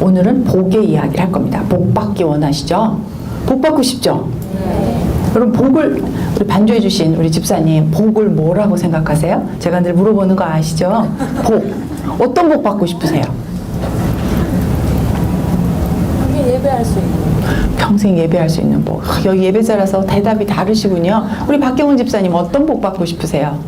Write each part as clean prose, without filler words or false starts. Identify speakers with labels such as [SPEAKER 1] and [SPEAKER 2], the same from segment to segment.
[SPEAKER 1] 오늘은 복의 이야기를 할 겁니다. 복 받기 원하시죠? 복 받고 싶죠? 여러분 복을 우리 반주해 주신 우리 집사님 복을 뭐라고 생각하세요? 제가 늘 물어보는 거 아시죠? 복. 어떤 복 받고 싶으세요?
[SPEAKER 2] 평생 예배할 수 있는.
[SPEAKER 1] 평생 예배할 수 있는 복. 여기 예배자라서 대답이 다르시군요. 우리 박경훈 집사님 어떤 복 받고 싶으세요?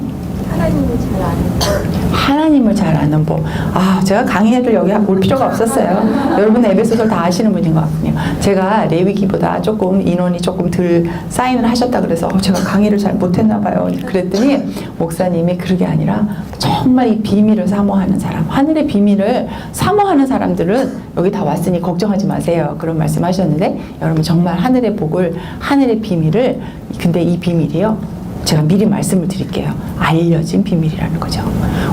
[SPEAKER 2] 하나님을 잘 아는 것.
[SPEAKER 1] 하나님을 잘 아는 복. 아, 제가 강의를 여기 올 필요가 없었어요. 여러분 에베소서를 다 아시는 분인 것 같군요. 제가 레위기보다 조금 인원이 조금 덜 사인을 하셨다 그래서 제가 강의를 잘 못했나 봐요. 그랬더니 목사님이 그게 아니라 정말 이 비밀을 사모하는 사람, 하늘의 비밀을 사모하는 사람들은 여기 다 왔으니 걱정하지 마세요. 그런 말씀하셨는데 여러분 정말 하늘의 복을, 하늘의 비밀을, 근데 이 비밀이요. 제가 미리 말씀을 드릴게요. 알려진 비밀이라는 거죠.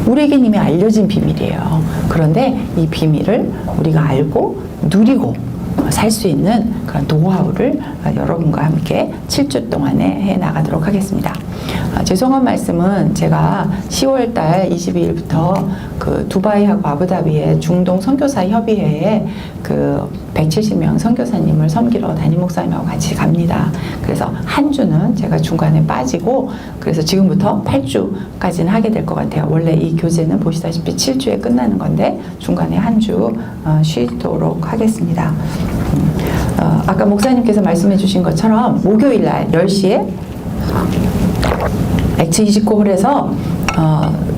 [SPEAKER 1] 우리에겐 이미 알려진 비밀이에요. 그런데 이 비밀을 우리가 알고 누리고 살 수 있는 그런 노하우를 여러분과 함께 7주 동안에 해 나가도록 하겠습니다. 죄송한 말씀은 제가 10월달 22일부터 그 두바이하고 아부다비의 중동 선교사 협의회에 그 170명 선교사님을 섬기러 담임 목사님하고 같이 갑니다. 그래서 한 주는 제가 중간에 빠지고 그래서 지금부터 8주까지는 하게 될 것 같아요. 원래 이 교재는 보시다시피 7주에 끝나는 건데 중간에 한 주 쉬도록 하겠습니다. 아까 목사님께서 말씀해 주신 것처럼 목요일 날 10시에 액츠 29홀에서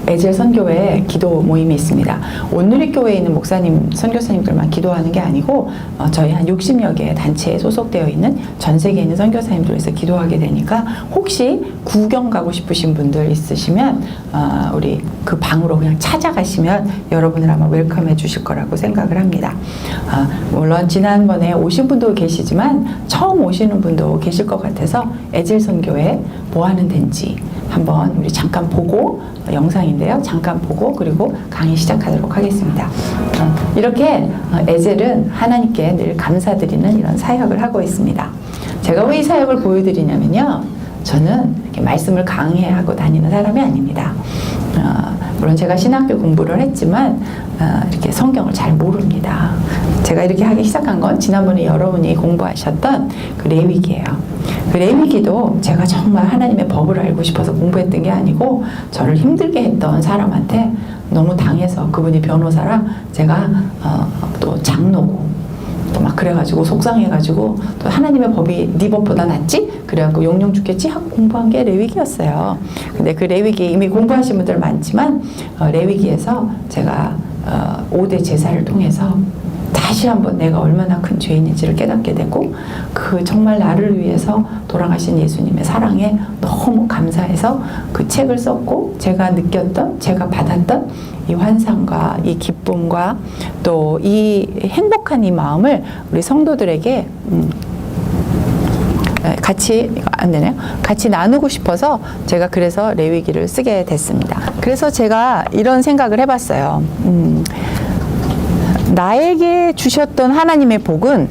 [SPEAKER 1] 에젤 선교회 기도 모임이 있습니다. 온누리교회에 있는 목사님, 선교사님들만 기도하는 게 아니고 저희 한 60여 개의 단체에 소속되어 있는 전 세계에 있는 선교사님들에서 기도하게 되니까 혹시 구경 가고 싶으신 분들 있으시면 우리 그 방으로 그냥 찾아가시면 여러분을 아마 웰컴해 주실 거라고 생각을 합니다. 물론 지난번에 오신 분도 계시지만 처음 오시는 분도 계실 것 같아서 에젤 선교회 뭐 하는 데인지 한번 우리 잠깐 보고 영상인데요. 잠깐 보고 그리고 강의 시작하도록 하겠습니다. 이렇게 에젤은 하나님께 늘 감사드리는 이런 사역을 하고 있습니다. 제가 왜 이 사역을 보여드리냐면요. 저는 이렇게 말씀을 강의하고 다니는 사람이 아닙니다. 물론 제가 신학교 공부를 했지만 이렇게 성경을 잘 모릅니다. 제가 이렇게 하기 시작한 건 지난번에 여러분이 공부하셨던 그 레위기예요. 그 레위기도 제가 정말 하나님의 법을 알고 싶어서 공부했던 게 아니고 저를 힘들게 했던 사람한테 너무 당해서 그분이 변호사라 제가 또 장로고 또 막 그래가지고 속상해가지고 또 하나님의 법이 네 법보다 낫지? 그래갖고 용용 죽겠지? 하고 공부한 게 레위기였어요. 근데 그 레위기 이미 공부하신 분들 많지만 레위기에서 제가 5대 제사를 통해서 다시 한번 내가 얼마나 큰 죄인인지를 깨닫게 되고 그 정말 나를 위해서 돌아가신 예수님의 사랑에 너무 감사해서 그 책을 썼고 제가 느꼈던, 제가 받았던 이 환상과 이 기쁨과 또 이 행복한 이 마음을 우리 성도들에게 같이 안 되네요. 같이 나누고 싶어서 제가 그래서 레위기를 쓰게 됐습니다. 그래서 제가 이런 생각을 해봤어요. 나에게 주셨던 하나님의 복은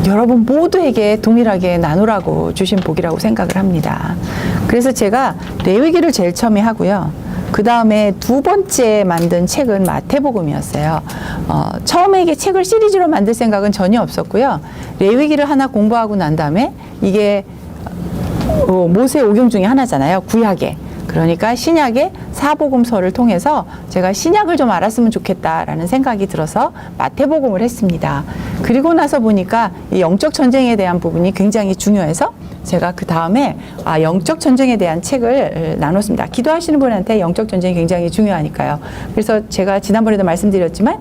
[SPEAKER 1] 여러분 모두에게 동일하게 나누라고 주신 복이라고 생각을 합니다. 그래서 제가 레위기를 제일 처음에 하고요. 그 다음에 두 번째 만든 책은 마태복음이었어요. 처음에 이게 책을 시리즈로 만들 생각은 전혀 없었고요. 레위기를 하나 공부하고 난 다음에 이게 모세 오경 중에 하나잖아요. 구약에. 그러니까 신약의 사복음서를 통해서 제가 신약을 좀 알았으면 좋겠다라는 생각이 들어서 마태복음을 했습니다. 그리고 나서 보니까 이 영적 전쟁에 대한 부분이 굉장히 중요해서 제가 그 다음에 영적 전쟁에 대한 책을 나눴습니다. 기도하시는 분한테 영적 전쟁이 굉장히 중요하니까요. 그래서 제가 지난번에도 말씀드렸지만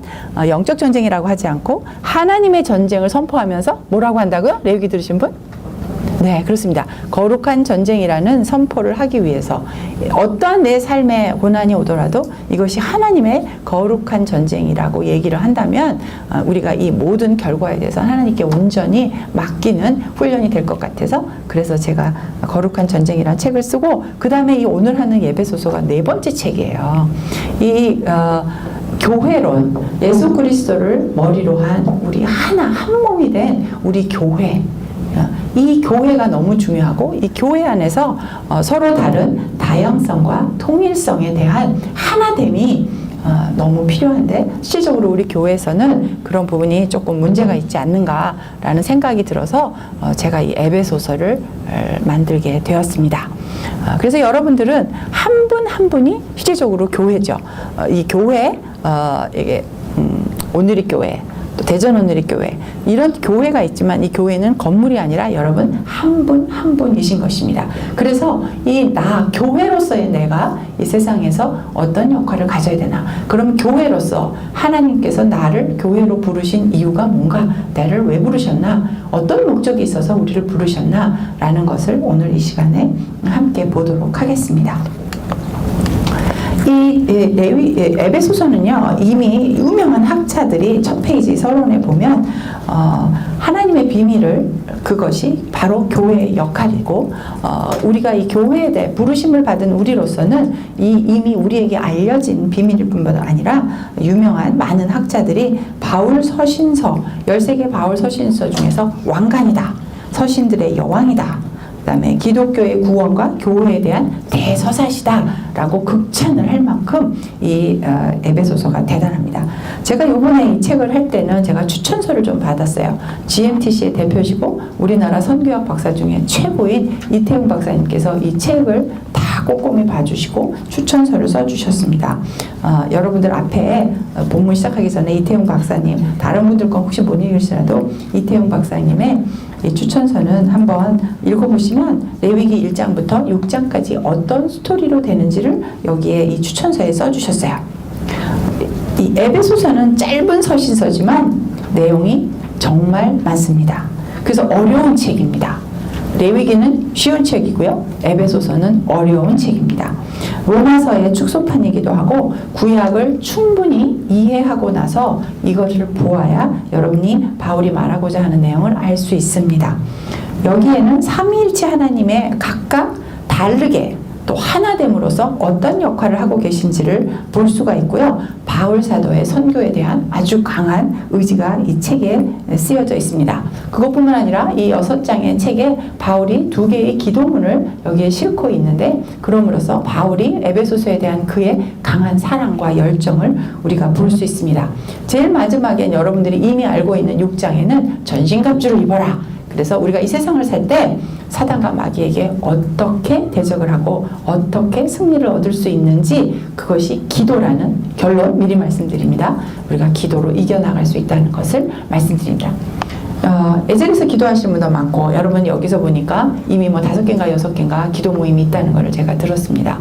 [SPEAKER 1] 영적 전쟁이라고 하지 않고 하나님의 전쟁을 선포하면서 뭐라고 한다고요? 레위기 들으신 분? 네, 그렇습니다. 거룩한 전쟁이라는 선포를 하기 위해서 어떠한 내 삶에 고난이 오더라도 이것이 하나님의 거룩한 전쟁이라고 얘기를 한다면 우리가 이 모든 결과에 대해서 하나님께 온전히 맡기는 훈련이 될 것 같아서 그래서 제가 거룩한 전쟁이라는 책을 쓰고 그 다음에 이 오늘 하는 예배소서가 네 번째 책이에요. 이 교회론, 예수 그리스도를 머리로 한 우리 하나, 한 몸이 된 우리 교회, 이 교회가 너무 중요하고 이 교회 안에서 서로 다른 다양성과 통일성에 대한 하나됨이 너무 필요한데 실질적으로 우리 교회에서는 그런 부분이 조금 문제가 있지 않는가라는 생각이 들어서 제가 이 에베소서를 만들게 되었습니다. 그래서 여러분들은 한 분 한 분이 실질적으로 교회죠. 이 교회, 이게 오늘의 교회, 또 대전 오늘의 교회, 이런 교회가 있지만 이 교회는 건물이 아니라 여러분 한 분 한 분이신 것입니다. 그래서 이 교회로서의 내가 이 세상에서 어떤 역할을 가져야 되나? 그럼 교회로서 하나님께서 나를 교회로 부르신 이유가 뭔가? 나를 왜 부르셨나? 어떤 목적이 있어서 우리를 부르셨나? 라는 것을 오늘 이 시간에 함께 보도록 하겠습니다. 이 에베소서는요, 이미 유명한 학자들이 첫 페이지 서론에 보면 하나님의 비밀을, 그것이 바로 교회의 역할이고, 우리가 이 교회에 대해 부르심을 받은 우리로서는 이미 우리에게 알려진 비밀일 뿐만 아니라 유명한 많은 학자들이 바울 서신서, 13개 바울 서신서 중에서 왕관이다, 서신들의 여왕이다, 그 다음에 기독교의 구원과 교회에 대한 대서사시다라고 극찬을 할 만큼 이 에베소서가 대단합니다. 제가 이번에 이 책을 할 때는 제가 추천서를 좀 받았어요. GMTC의 대표시고 우리나라 선교학 박사 중에 최고인 이태웅 박사님께서 이 책을 다 꼼꼼히 봐주시고 추천서를 써주셨습니다. 여러분들 앞에 본문 시작하기 전에 이태웅 박사님, 다른 분들 건 혹시 못 읽으시더라도 이태웅 박사님의 이 추천서는 한번 읽어보시면 레위기 1장부터 6장까지 어떤 스토리로 되는지를 여기에 이 추천서에 써주셨어요. 이 에베소서는 짧은 서신서지만 내용이 정말 많습니다. 그래서 어려운 책입니다. 레위기는 쉬운 책이고요. 에베소서는 어려운 책입니다. 로마서의 축소판이기도 하고 구약을 충분히 이해하고 나서 이것을 보아야 여러분이 바울이 말하고자 하는 내용을 알 수 있습니다. 여기에는 삼위일체 하나님의 각각 다르게 또 하나됨으로써 어떤 역할을 하고 계신지를 볼 수가 있고요. 바울 사도의 선교에 대한 아주 강한 의지가 이 책에 쓰여져 있습니다. 그것뿐만 아니라 이 6장의 책에 바울이 2개의 기도문을 여기에 싣고 있는데, 그럼으로써 바울이 에베소서에 대한 그의 강한 사랑과 열정을 우리가 볼 수 있습니다. 제일 마지막엔 여러분들이 이미 알고 있는 6장에는 전신갑주를 입어라. 그래서 우리가 이 세상을 살 때 사단과 마귀에게 어떻게 대적을 하고 어떻게 승리를 얻을 수 있는지, 그것이 기도라는 결론 미리 말씀드립니다. 우리가 기도로 이겨나갈 수 있다는 것을 말씀드립니다. 에젤에서 기도하시는 분도 많고, 여러분 여기서 보니까 이미 5개인가 6개인가 기도 모임이 있다는 것을 제가 들었습니다.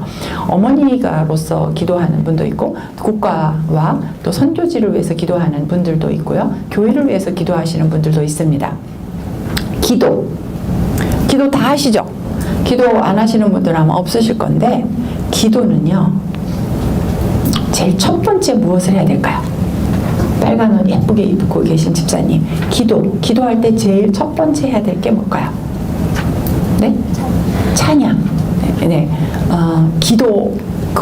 [SPEAKER 1] 어머니가로서 기도하는 분도 있고, 국가와 또 선교지를 위해서 기도하는 분들도 있고요. 교회를 위해서 기도하시는 분들도 있습니다. 기도 다 하시죠? 기도 안 하시는 분들은 아마 없으실 건데, 기도는요, 제일 첫 번째 무엇을 해야 될까요? 빨간 옷 예쁘게 입고 계신 집사님, 기도할 때 제일 첫 번째 해야 될 게 뭘까요? 네? 찬양. 네.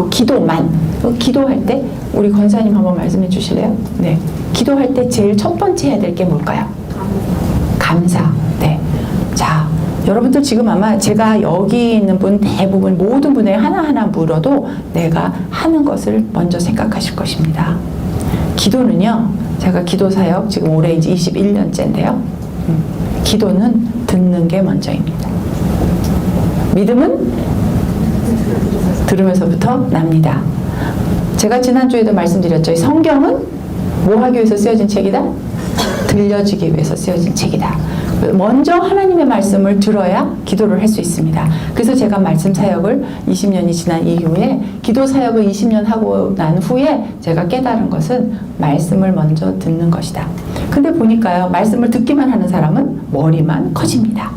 [SPEAKER 1] 기도만. 기도할 때 우리 권사님 한번 말씀해 주실래요? 네. 기도할 때 제일 첫 번째 해야 될 게 뭘까요? 감사. 네. 자, 여러분들 지금 아마 제가 여기 있는 분 대부분 모든 분에 하나하나 물어도 내가 하는 것을 먼저 생각하실 것입니다. 기도는요, 제가 기도 사역 지금 올해 이제 21년째인데요. 기도는 듣는 게 먼저입니다. 믿음은 들으면서부터 납니다. 제가 지난주에도 말씀드렸죠. 성경은 뭐 하기 위해서 쓰여진 책이다? 들려주기 위해서 쓰여진 책이다. 먼저 하나님의 말씀을 들어야 기도를 할 수 있습니다. 그래서 제가 말씀 사역을 20년이 지난 이후에, 기도 사역을 20년 하고 난 후에 제가 깨달은 것은 말씀을 먼저 듣는 것이다. 근데 보니까요, 말씀을 듣기만 하는 사람은 머리만 커집니다.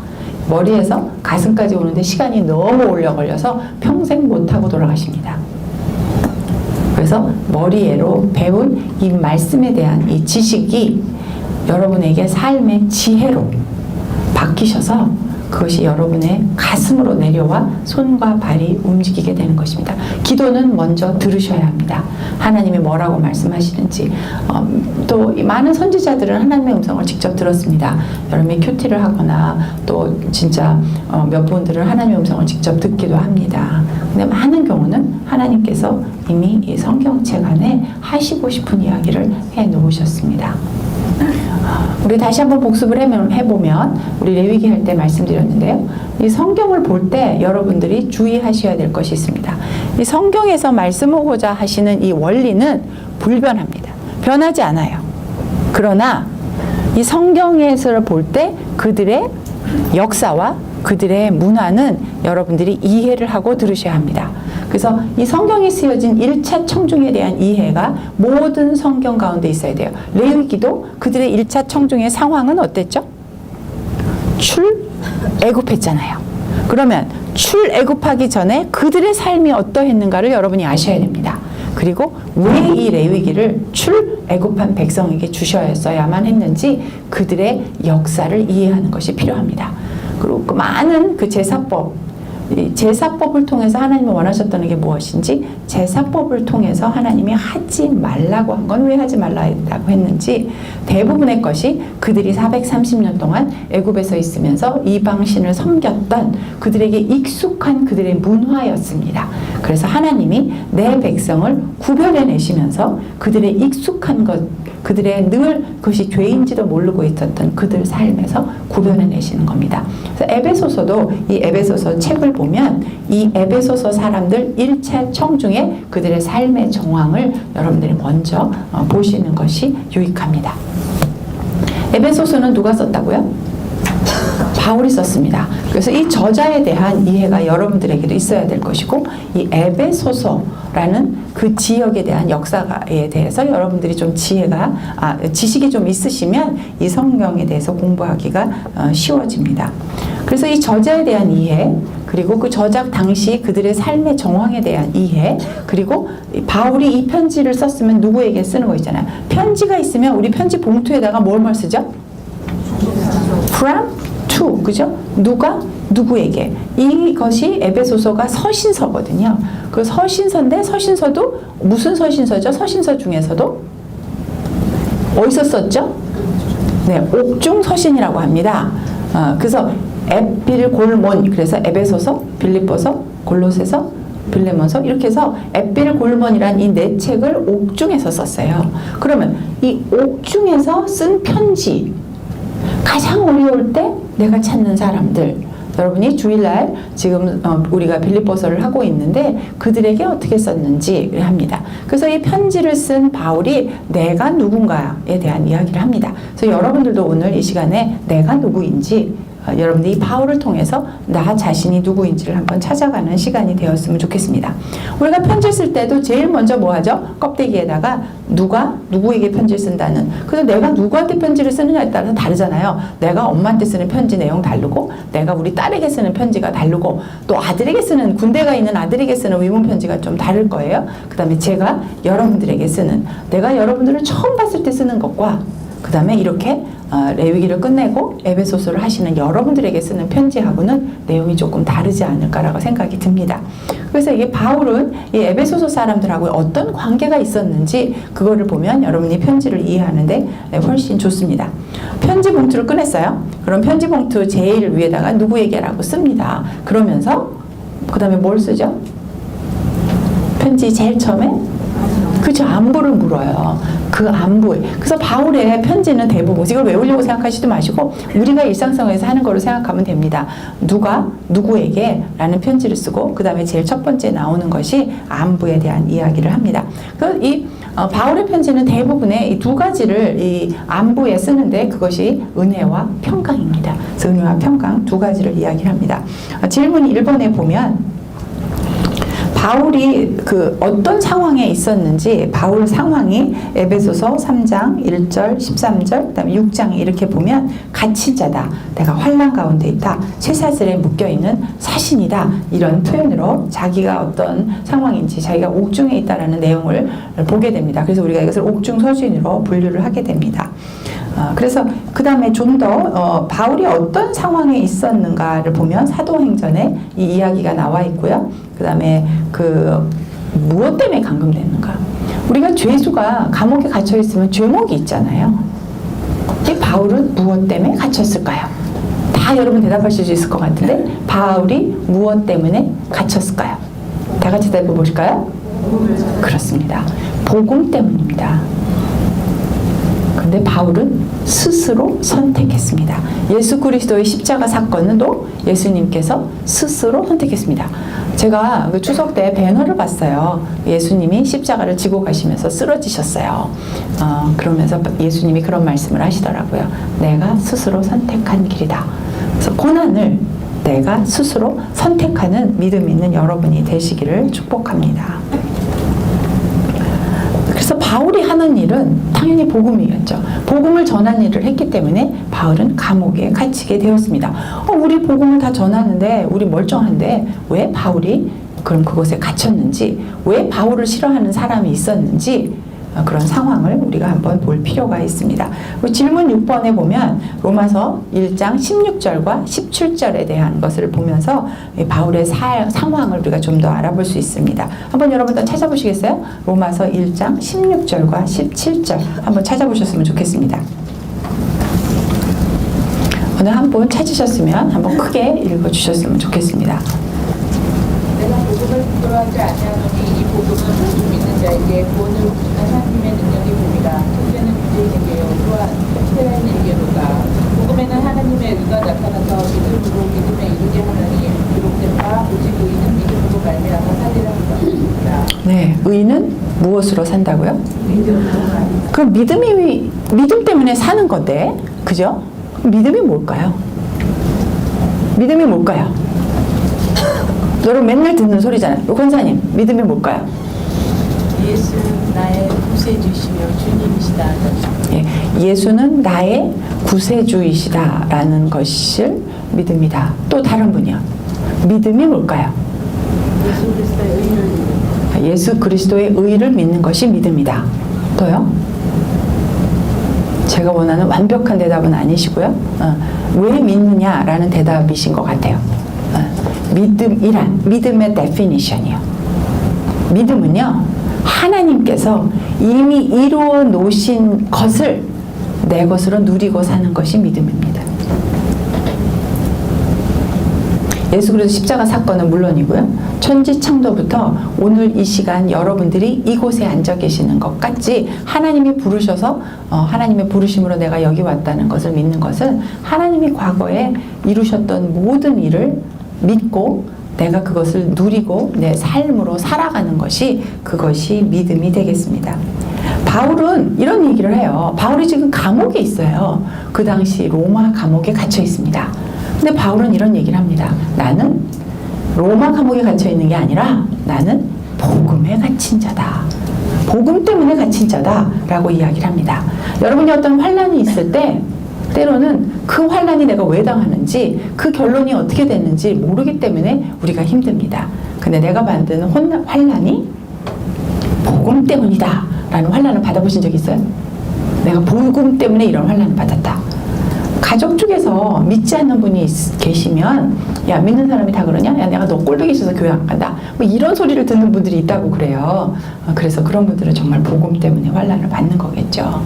[SPEAKER 1] 머리에서 가슴까지 오는데 시간이 너무 오래 걸려서 평생 못하고 돌아가십니다. 그래서 머리로 배운 이 말씀에 대한 이 지식이 여러분에게 삶의 지혜로 바뀌셔서 그것이 여러분의 가슴으로 내려와 손과 발이 움직이게 되는 것입니다. 기도는 먼저 들으셔야 합니다. 하나님이 뭐라고 말씀하시는지. 또 많은 선지자들은 하나님의 음성을 직접 들었습니다. 여러분이 큐티를 하거나 또 진짜 몇 분들은 하나님의 음성을 직접 듣기도 합니다. 근데 많은 경우는 하나님께서 이미 이 성경책 안에 하시고 싶은 이야기를 해 놓으셨습니다. 우리 다시 한번 복습을 해보면 우리 레위기 할 때 말씀드렸는데요. 이 성경을 볼 때 여러분들이 주의하셔야 될 것이 있습니다. 이 성경에서 말씀하고자 하시는 이 원리는 불변합니다. 변하지 않아요. 그러나 이 성경에서 볼 때 그들의 역사와 그들의 문화는 여러분들이 이해를 하고 들으셔야 합니다. 그래서 이 성경에 쓰여진 1차 청중에 대한 이해가 모든 성경 가운데 있어야 돼요. 레위기도 그들의 1차 청중의 상황은 어땠죠? 출애굽했잖아요. 그러면 출애굽하기 전에 그들의 삶이 어떠했는가를 여러분이 아셔야 됩니다. 그리고 왜 이 레위기를 출애굽한 백성에게 주셨어야만 했는지 그들의 역사를 이해하는 것이 필요합니다. 그리고 그 많은 그 제사법을 통해서 하나님이 원하셨던 게 무엇인지, 제사법을 통해서 하나님이 하지 말라고 한 건 왜 하지 말라고 했는지, 대부분의 것이 그들이 430년 동안 애굽에서 있으면서 이방신을 섬겼던 그들에게 익숙한 그들의 문화였습니다. 그래서 하나님이 내 백성을 구별해내시면서 그들의 익숙한 것, 그들의 늘 그것이 죄인지도 모르고 있었던 그들 삶에서 구별해내시는 겁니다. 그래서 에베소서도 이 에베소서 책을 보면 이 에베소서 사람들 1차 청중의 그들의 삶의 정황을 여러분들이 먼저 보시는 것이 유익합니다. 에베소서는 누가 썼다고요? 바울이 썼습니다. 그래서 이 저자에 대한 이해가 여러분들에게도 있어야 될 것이고, 이 에베소서라는 그 지역에 대한 역사에 대해서 여러분들이 좀 지식이 좀 있으시면 이 성경에 대해서 공부하기가 쉬워집니다. 그래서 이 저자에 대한 이해, 그리고 그 저작 당시 그들의 삶의 정황에 대한 이해, 그리고 바울이 이 편지를 썼으면 누구에게 쓰는 거 있잖아요. 편지가 있으면 우리 편지 봉투에다가 뭘 쓰죠? From to, 그죠? 누가 누구에게. 이것이 에베소서가 서신서거든요. 그 서신서인데, 서신서도 무슨 서신서죠? 서신서 중에서도 어디서 썼죠? 네, 옥중 서신이라고 합니다. 그래서 에필골몬, 그래서 에베소서, 빌립보서, 골로새서, 빌레몬서, 이렇게 해서 에필골몬이란 이 네 책을 옥중에서 썼어요. 그러면 이 옥중에서 쓴 편지, 가장 어려울 때 내가 찾는 사람들, 여러분이 주일날 지금 우리가 빌립보서를 하고 있는데 그들에게 어떻게 썼는지 합니다. 그래서 이 편지를 쓴 바울이 내가 누군가에 대한 이야기를 합니다. 그래서 여러분들도 오늘 이 시간에 내가 누구인지, 여러분들이 이 바울을 통해서 나 자신이 누구인지를 한번 찾아가는 시간이 되었으면 좋겠습니다. 우리가 편지 쓸 때도 제일 먼저 뭐 하죠? 껍데기에다가 누가 누구에게 편지를 쓴다는. 그래서 내가 누구한테 편지를 쓰느냐에 따라서 다르잖아요. 내가 엄마한테 쓰는 편지 내용 다르고, 내가 우리 딸에게 쓰는 편지가 다르고, 또 아들에게 쓰는, 군대가 있는 아들에게 쓰는 위문 편지가 좀 다를 거예요. 그 다음에 제가 여러분들에게 쓰는, 내가 여러분들을 처음 봤을 때 쓰는 것과, 그 다음에 이렇게 레위기를 끝내고 에베소서를 하시는 여러분들에게 쓰는 편지하고는 내용이 조금 다르지 않을까라고 생각이 듭니다. 그래서 이게 바울은 이 에베소서 사람들하고 어떤 관계가 있었는지 그거를 보면 여러분이 편지를 이해하는데 훨씬 좋습니다. 편지 봉투를 꺼냈어요. 그럼 편지 봉투 제일 위에다가 누구에게라고 씁니다. 그러면서 그 다음에 뭘 쓰죠? 편지 제일 처음에? 그렇죠. 안부를 물어요. 그 안부. 그래서 바울의 편지는 대부분 이걸 외우려고 생각하지도 마시고 우리가 일상생활에서 하는 거로 생각하면 됩니다. 누가 누구에게 라는 편지를 쓰고 그 다음에 제일 첫 번째 나오는 것이 안부에 대한 이야기를 합니다. 그래서 이 바울의 편지는 대부분의 이 두 가지를 이 안부에 쓰는데 그것이 은혜와 평강입니다. 그래서 은혜와 평강 두 가지를 이야기합니다. 질문 1번에 보면 바울이 그 어떤 상황에 있었는지 바울 상황이 에베소서 3장 1절 13절 그다음에 6장에 이렇게 보면 갇힌 자다, 내가 환난 가운데 있다, 쇠사슬에 묶여있는 사신이다, 이런 표현으로 자기가 어떤 상황인지 자기가 옥중에 있다라는 내용을 보게 됩니다. 그래서 우리가 이것을 옥중 서신으로 분류를 하게 됩니다. 그래서 그 다음에 좀 더 바울이 어떤 상황에 있었는가를 보면 사도행전에 이 이야기가 나와 있고요. 그 다음에 그 무엇 때문에 감금됐는가. 우리가 죄수가 감옥에 갇혀 있으면 죄목이 있잖아요. 이 바울은 무엇 때문에 갇혔을까요? 다 여러분 대답하실 수 있을 것 같은데 바울이 무엇 때문에 갇혔을까요? 다 같이 대답해 보실까요? 그렇습니다. 복음 때문입니다. 근데 바울은 스스로 선택했습니다. 예수 그리스도의 십자가 사건은 또 예수님께서 스스로 선택했습니다. 제가 그 추석 때 배너를 봤어요. 예수님이 십자가를 지고 가시면서 쓰러지셨어요. 그러면서 예수님이 그런 말씀을 하시더라고요. 내가 스스로 선택한 길이다. 그래서 고난을 내가 스스로 선택하는 믿음 있는 여러분이 되시기를 축복합니다. 그래서 바울이 하는 일은 당연히 복음이었죠. 복음을 전하는 일을 했기 때문에 바울은 감옥에 갇히게 되었습니다. 우리 복음을 다 전하는데 우리 멀쩡한데 왜 바울이 그럼 그곳에 갇혔는지, 왜 바울을 싫어하는 사람이 있었는지 그런 상황을 우리가 한번 볼 필요가 있습니다. 질문 6번에 보면 로마서 1장 16절과 17절에 대한 것을 보면서 바울의 상황을 우리가 좀 더 알아볼 수 있습니다. 한번 여러분 다 찾아보시겠어요? 로마서 1장 16절과 17절 한번 찾아보셨으면 좋겠습니다. 어느 한 분 찾으셨으면 한번 크게 읽어주셨으면 좋겠습니다.
[SPEAKER 3] 내가 복음을 부끄러워하지 아니하노니 이 복음은 모두 믿는 자에게 구원을 주시는 하나님의 능력이 봅니다. 첫째는 유대인에게요 또한 헬라인에게로다. 복음에는 하나님의 의가 나타나서 믿음으로 믿음에 이르게 하느니 기록된 바 오직 의인은 믿음으로 말미암아 살리라 하는 것입니다.
[SPEAKER 1] 네, 의는 무엇으로 산다고요? 그럼 믿음 때문에 사는 건데, 그죠? 믿음이 뭘까요? 믿음이 뭘까요? 여러분 맨날 듣는 소리잖아요. 권사님, 믿음이 뭘까요?
[SPEAKER 2] 예수는 나의 구세주시며 주님이시다.
[SPEAKER 1] 예수는 나의 구세주이시다라는 것을 믿음이다. 또 다른 분이요. 믿음이 뭘까요?
[SPEAKER 2] 예수 그리스도의 의를 믿는
[SPEAKER 1] 예수 그리스도의 의를 믿는 것이 믿음이다. 또요? 제가 원하는 완벽한 대답은 아니시고요. 왜 믿느냐라는 대답이신 것 같아요. 믿음의 definition이요. 믿음은요, 하나님께서 이미 이루어 놓으신 것을 내 것으로 누리고 사는 것이 믿음입니다. 예수 그리스도 십자가 사건은 물론이고요. 천지창조부터 오늘 이 시간 여러분들이 이곳에 앉아 계시는 것 같이 하나님이 부르셔서 하나님의 부르심으로 내가 여기 왔다는 것을 믿는 것은 하나님이 과거에 이루셨던 모든 일을 믿고 내가 그것을 누리고 내 삶으로 살아가는 것이 그것이 믿음이 되겠습니다. 바울은 이런 얘기를 해요. 바울이 지금 감옥에 있어요. 그 당시 로마 감옥에 갇혀 있습니다. 근데 바울은 이런 얘기를 합니다. 나는 로마 감옥에 갇혀 있는 게 아니라 나는 복음에 갇힌 자다. 복음 때문에 갇힌 자다라고 이야기를 합니다. 여러분이 어떤 환난이 있을 때 때로는 그 환난이 내가 왜 당하는지 그 결론이 어떻게 됐는지 모르기 때문에 우리가 힘듭니다. 근데 내가 받는 환난이 복음 때문이다 라는 환난을 받아보신 적 있어요? 내가 복음 때문에 이런 환난을 받았다. 가족 중에서 믿지 않는 분이 계시면 야, 믿는 사람이 다 그러냐? 야, 내가 너 꼴보기 싫어서 교회 안 간다. 뭐 이런 소리를 듣는 분들이 있다고 그래요. 그래서 그런 분들은 정말 복음 때문에 환난을 받는 거겠죠.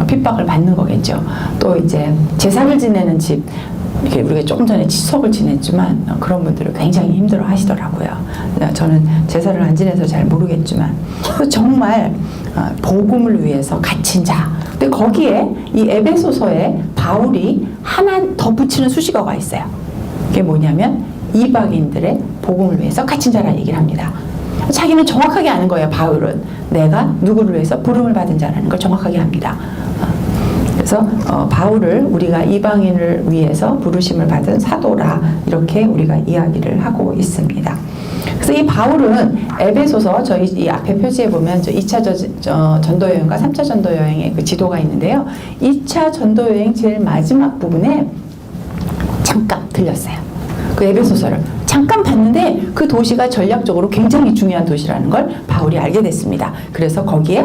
[SPEAKER 1] 핍박을 받는 거겠죠. 또 이제 제사를 지내는 집, 이렇게 우리가 조금 전에 추석을 지냈지만 그런 분들은 굉장히 힘들어 하시더라고요. 저는 제사를 안 지내서 잘 모르겠지만 정말 복음을 위해서 갇힌 자. 근데 거기에 이 에베소서에 바울이 하나 덧붙이는 수식어가 있어요. 그게 뭐냐면 이방인들의 복음을 위해서 갇힌 자라는 얘기를 합니다. 자기는 정확하게 아는 거예요. 바울은 내가 누구를 위해서 부름을 받은 자라는 걸 정확하게 합니다. 그래서 바울을 우리가 이방인을 위해서 부르심을 받은 사도라 이렇게 우리가 이야기를 하고 있습니다. 그래서 이 바울은 에베소서 저희 이 앞에 표지에 보면 2차 전도 여행과 3차 전도 여행의 그 지도가 있는데요. 2차 전도 여행 제일 마지막 부분에 잠깐 들렸어요. 그 에베소서를 잠깐 봤는데 그 도시가 전략적으로 굉장히 중요한 도시라는 걸 바울이 알게 됐습니다. 그래서 거기에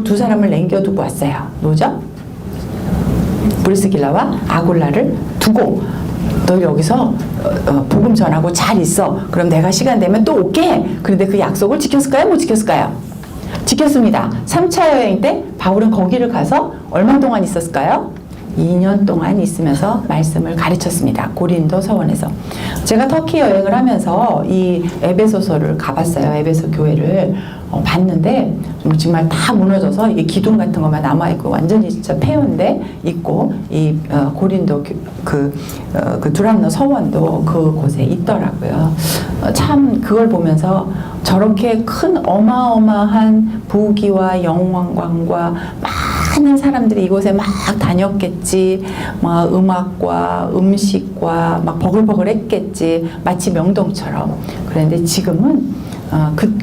[SPEAKER 1] 두 사람을 남겨두고 왔어요. 누구죠? 브리스길라와 아굴라를 두고 너 여기서 복음 전하고 잘 있어. 그럼 내가 시간 되면 또 올게. 그런데 그 약속을 지켰을까요? 못 지켰을까요? 지켰습니다. 3차 여행 때 바울은 거기를 가서 얼마 동안 있었을까요? 2년 동안 있으면서 말씀을 가르쳤습니다. 고린도 서원에서. 제가 터키 여행을 하면서 이 에베소서를 가봤어요. 에베소 교회를 봤는데 정말 다 무너져서 이 기둥 같은 것만 남아있고 완전히 진짜 폐허인데 있고 이 고린도 그 두란노 서원도 그곳에 있더라고요. 참 그걸 보면서 저렇게 큰 어마어마한 부귀와 영광과 많은 사람들이 이곳에 막 다녔겠지. 막 음악과 음식과 막 버글버글 했겠지. 마치 명동처럼. 그런데 지금은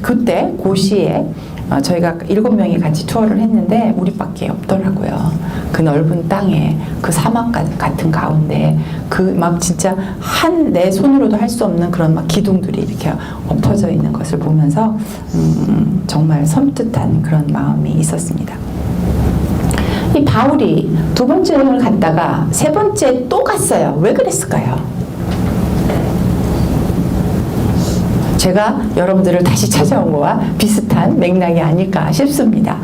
[SPEAKER 1] 그때 고시에 저희가 7명이 같이 투어를 했는데 우리밖에 없더라고요. 그 넓은 땅에 그 사막 같은 가운데 그 막 진짜 내 손으로도 할 수 없는 그런 막 기둥들이 이렇게 엎어져 있는 것을 보면서 정말 섬뜩한 그런 마음이 있었습니다. 이 바울이 2번째 여행을 갔다가 3번째 또 갔어요. 왜 그랬을까요? 제가 여러분들을 다시 찾아온 거와 비슷한 맥락이 아닐까 싶습니다.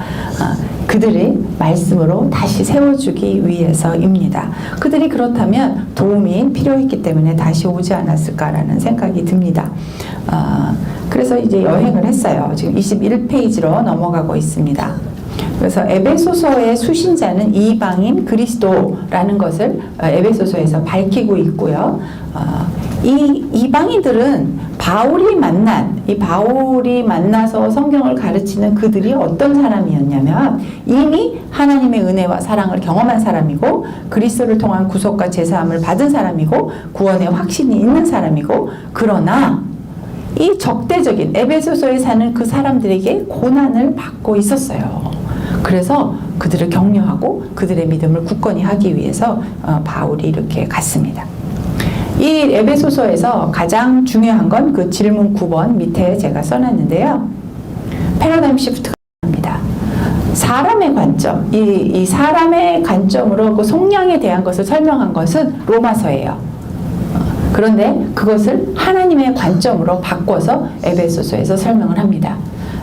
[SPEAKER 1] 그들이 말씀으로 다시 세워주기 위해서입니다. 그들이 그렇다면 도움이 필요했기 때문에 다시 오지 않았을까라는 생각이 듭니다. 그래서 이제 여행을 했어요. 지금 21페이지로 넘어가고 있습니다. 그래서 에베소서의 수신자는 이방인 그리스도라는 것을 에베소서에서 밝히고 있고요. 이 이방인들은 바울이 만나서 성경을 가르치는 그들이 어떤 사람이었냐면 이미 하나님의 은혜와 사랑을 경험한 사람이고 그리스도를 통한 구속과 제사함을 받은 사람이고 구원의 확신이 있는 사람이고 그러나 이 적대적인 에베소서에 사는 그 사람들에게 고난을 받고 있었어요. 그래서 그들을 격려하고 그들의 믿음을 굳건히 하기 위해서 바울이 이렇게 갔습니다. 이 에베소서에서 가장 중요한 건 그 질문 9번 밑에 제가 써놨는데요. 패러다임 시프트가 합니다. 사람의 관점, 이 사람의 관점으로 그 속량에 대한 것을 설명한 것은 로마서예요. 그런데 그것을 하나님의 관점으로 바꿔서 에베소서에서 설명을 합니다.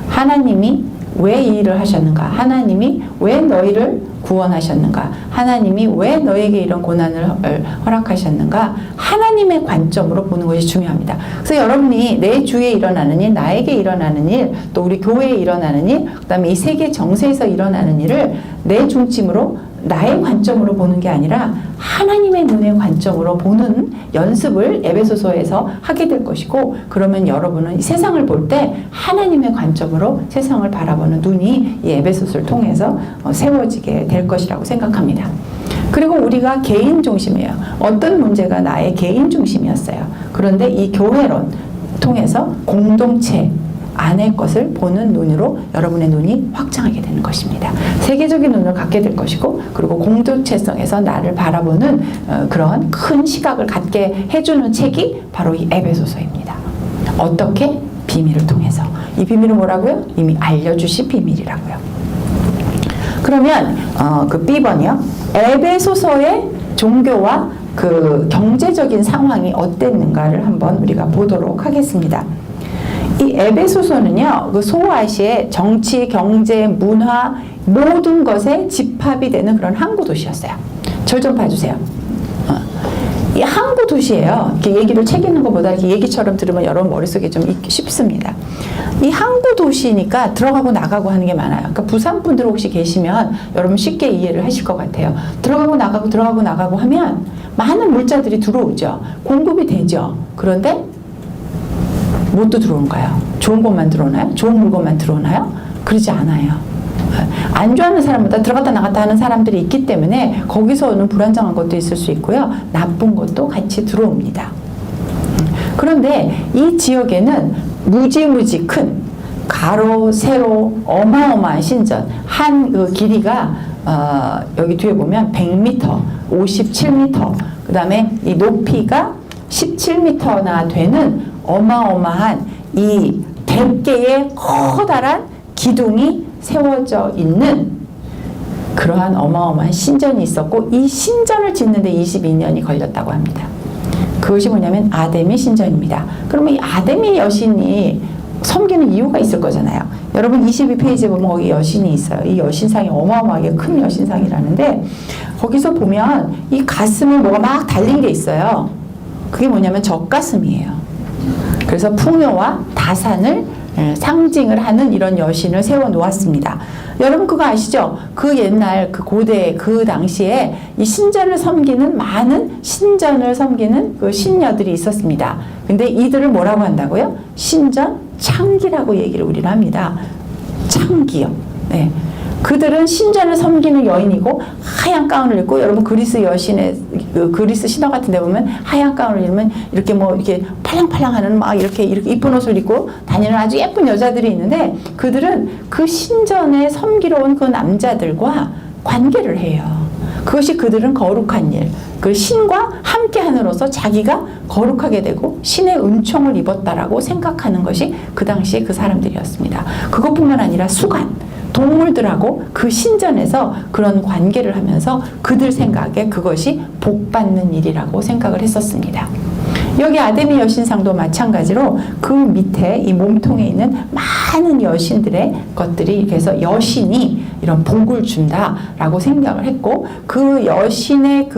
[SPEAKER 1] 하나님이 왜 이 일을 하셨는가? 하나님이 왜 너희를 구원하셨는가? 하나님이 왜 너에게 이런 고난을 허락하셨는가? 하나님의 관점으로 보는 것이 중요합니다. 그래서 여러분이 내 주위에 일어나는 일, 나에게 일어나는 일, 또 우리 교회에 일어나는 일, 그 다음에 이 세계 정세에서 일어나는 일을 내 중심으로 나의 관점으로 보는 게 아니라 하나님의 눈의 관점으로 보는 연습을 에베소서에서 하게 될 것이고 그러면 여러분은 이 세상을 볼 때 하나님의 관점으로 세상을 바라보는 눈이 이 에베소서를 통해서 세워지게 될 것이라고 생각합니다. 그리고 우리가 개인 중심이에요. 어떤 문제가 나의 개인 중심이었어요. 그런데 이 교회론 통해서 공동체 안의 것을 보는 눈으로 여러분의 눈이 확장하게 되는 것입니다. 세계적인 눈을 갖게 될 것이고 그리고 공동체성에서 나를 바라보는 그런 큰 시각을 갖게 해주는 책이 바로 이 에베소서입니다. 어떻게? 비밀을 통해서. 이 비밀은 뭐라고요? 이미 알려주신 비밀이라고요. 그러면 그 B번이요. 에베소서의 종교와 그 경제적인 상황이 어땠는가를 한번 우리가 보도록 하겠습니다. 이 에베소서는요, 그 소아시아의 정치, 경제, 문화 모든 것에 집합이 되는 그런 항구 도시였어요. 절 좀 봐주세요. 이 항구 도시예요. 이렇게 얘기를 책 읽는 것보다 이렇게 얘기처럼 들으면 여러분 머릿속에 좀 있기 쉽습니다. 이 항구 도시니까 들어가고 나가고 하는 게 많아요. 그러니까 부산 분들 혹시 계시면 여러분 쉽게 이해를 하실 것 같아요. 들어가고 나가고 하면 많은 물자들이 들어오죠. 공급이 되죠. 그런데 뭣도 들어오는 거예요? 좋은 것만 들어오나요? 좋은 물건만 들어오나요? 그러지 않아요. 안 좋아하는 사람보다 들어갔다 나갔다 하는 사람들이 있기 때문에 거기서 오는 불안정한 것도 있을 수 있고요. 나쁜 것도 같이 들어옵니다. 그런데 이 지역에는 무지무지 큰 가로, 세로 어마어마한 신전 한 그 길이가 여기 뒤에 보면 100m, 57m 그 다음에 이 높이가 17m나 되는 어마어마한 이 100개의 커다란 기둥이 세워져 있는 그러한 어마어마한 신전이 있었고 이 신전을 짓는데 22년이 걸렸다고 합니다. 그것이 뭐냐면 아데미 신전입니다. 그러면 이 아데미 여신이 섬기는 이유가 있을 거잖아요. 여러분 22페이지에 보면 거기 여신이 있어요. 이 여신상이 어마어마하게 큰 여신상이라는데 거기서 보면 이 가슴에 뭐가 막 달린 게 있어요. 그게 뭐냐면 젖가슴이에요. 그래서 풍요와 다산을 상징을 하는 이런 여신을 세워 놓았습니다. 여러분 그거 아시죠? 그 옛날 그 고대 그 당시에 이 신전을 섬기는 많은 신전을 섬기는 그 신녀들이 있었습니다. 근데 이들을 뭐라고 한다고요? 신전 창기라고 얘기를 우리는 합니다. 창기요. 네. 그들은 신전을 섬기는 여인이고 하얀 가운을 입고, 여러분 그리스 여신의 그리스 신화 같은 데 보면 하얀 가운을 입으면 이렇게 뭐 이렇게 팔랑팔랑하는 막 이렇게 이쁜 옷을 입고 다니는 아주 예쁜 여자들이 있는데, 그들은 그 신전에 섬기러 온 그 남자들과 관계를 해요. 그것이 그들은 거룩한 일, 그 신과 함께 함으로써 자기가 거룩하게 되고 신의 은총을 입었다라고 생각하는 것이 그 당시 그 사람들이었습니다. 그것뿐만 아니라 수간, 동물들하고 그 신전에서 그런 관계를 하면서 그들 생각에 그것이 복받는 일이라고 생각을 했었습니다. 여기 아데미 여신상도 마찬가지로 그 밑에 이 몸통에 있는 많은 여신들의 것들이, 그래서 여신이 이런 복을 준다라고 생각을 했고, 그 여신의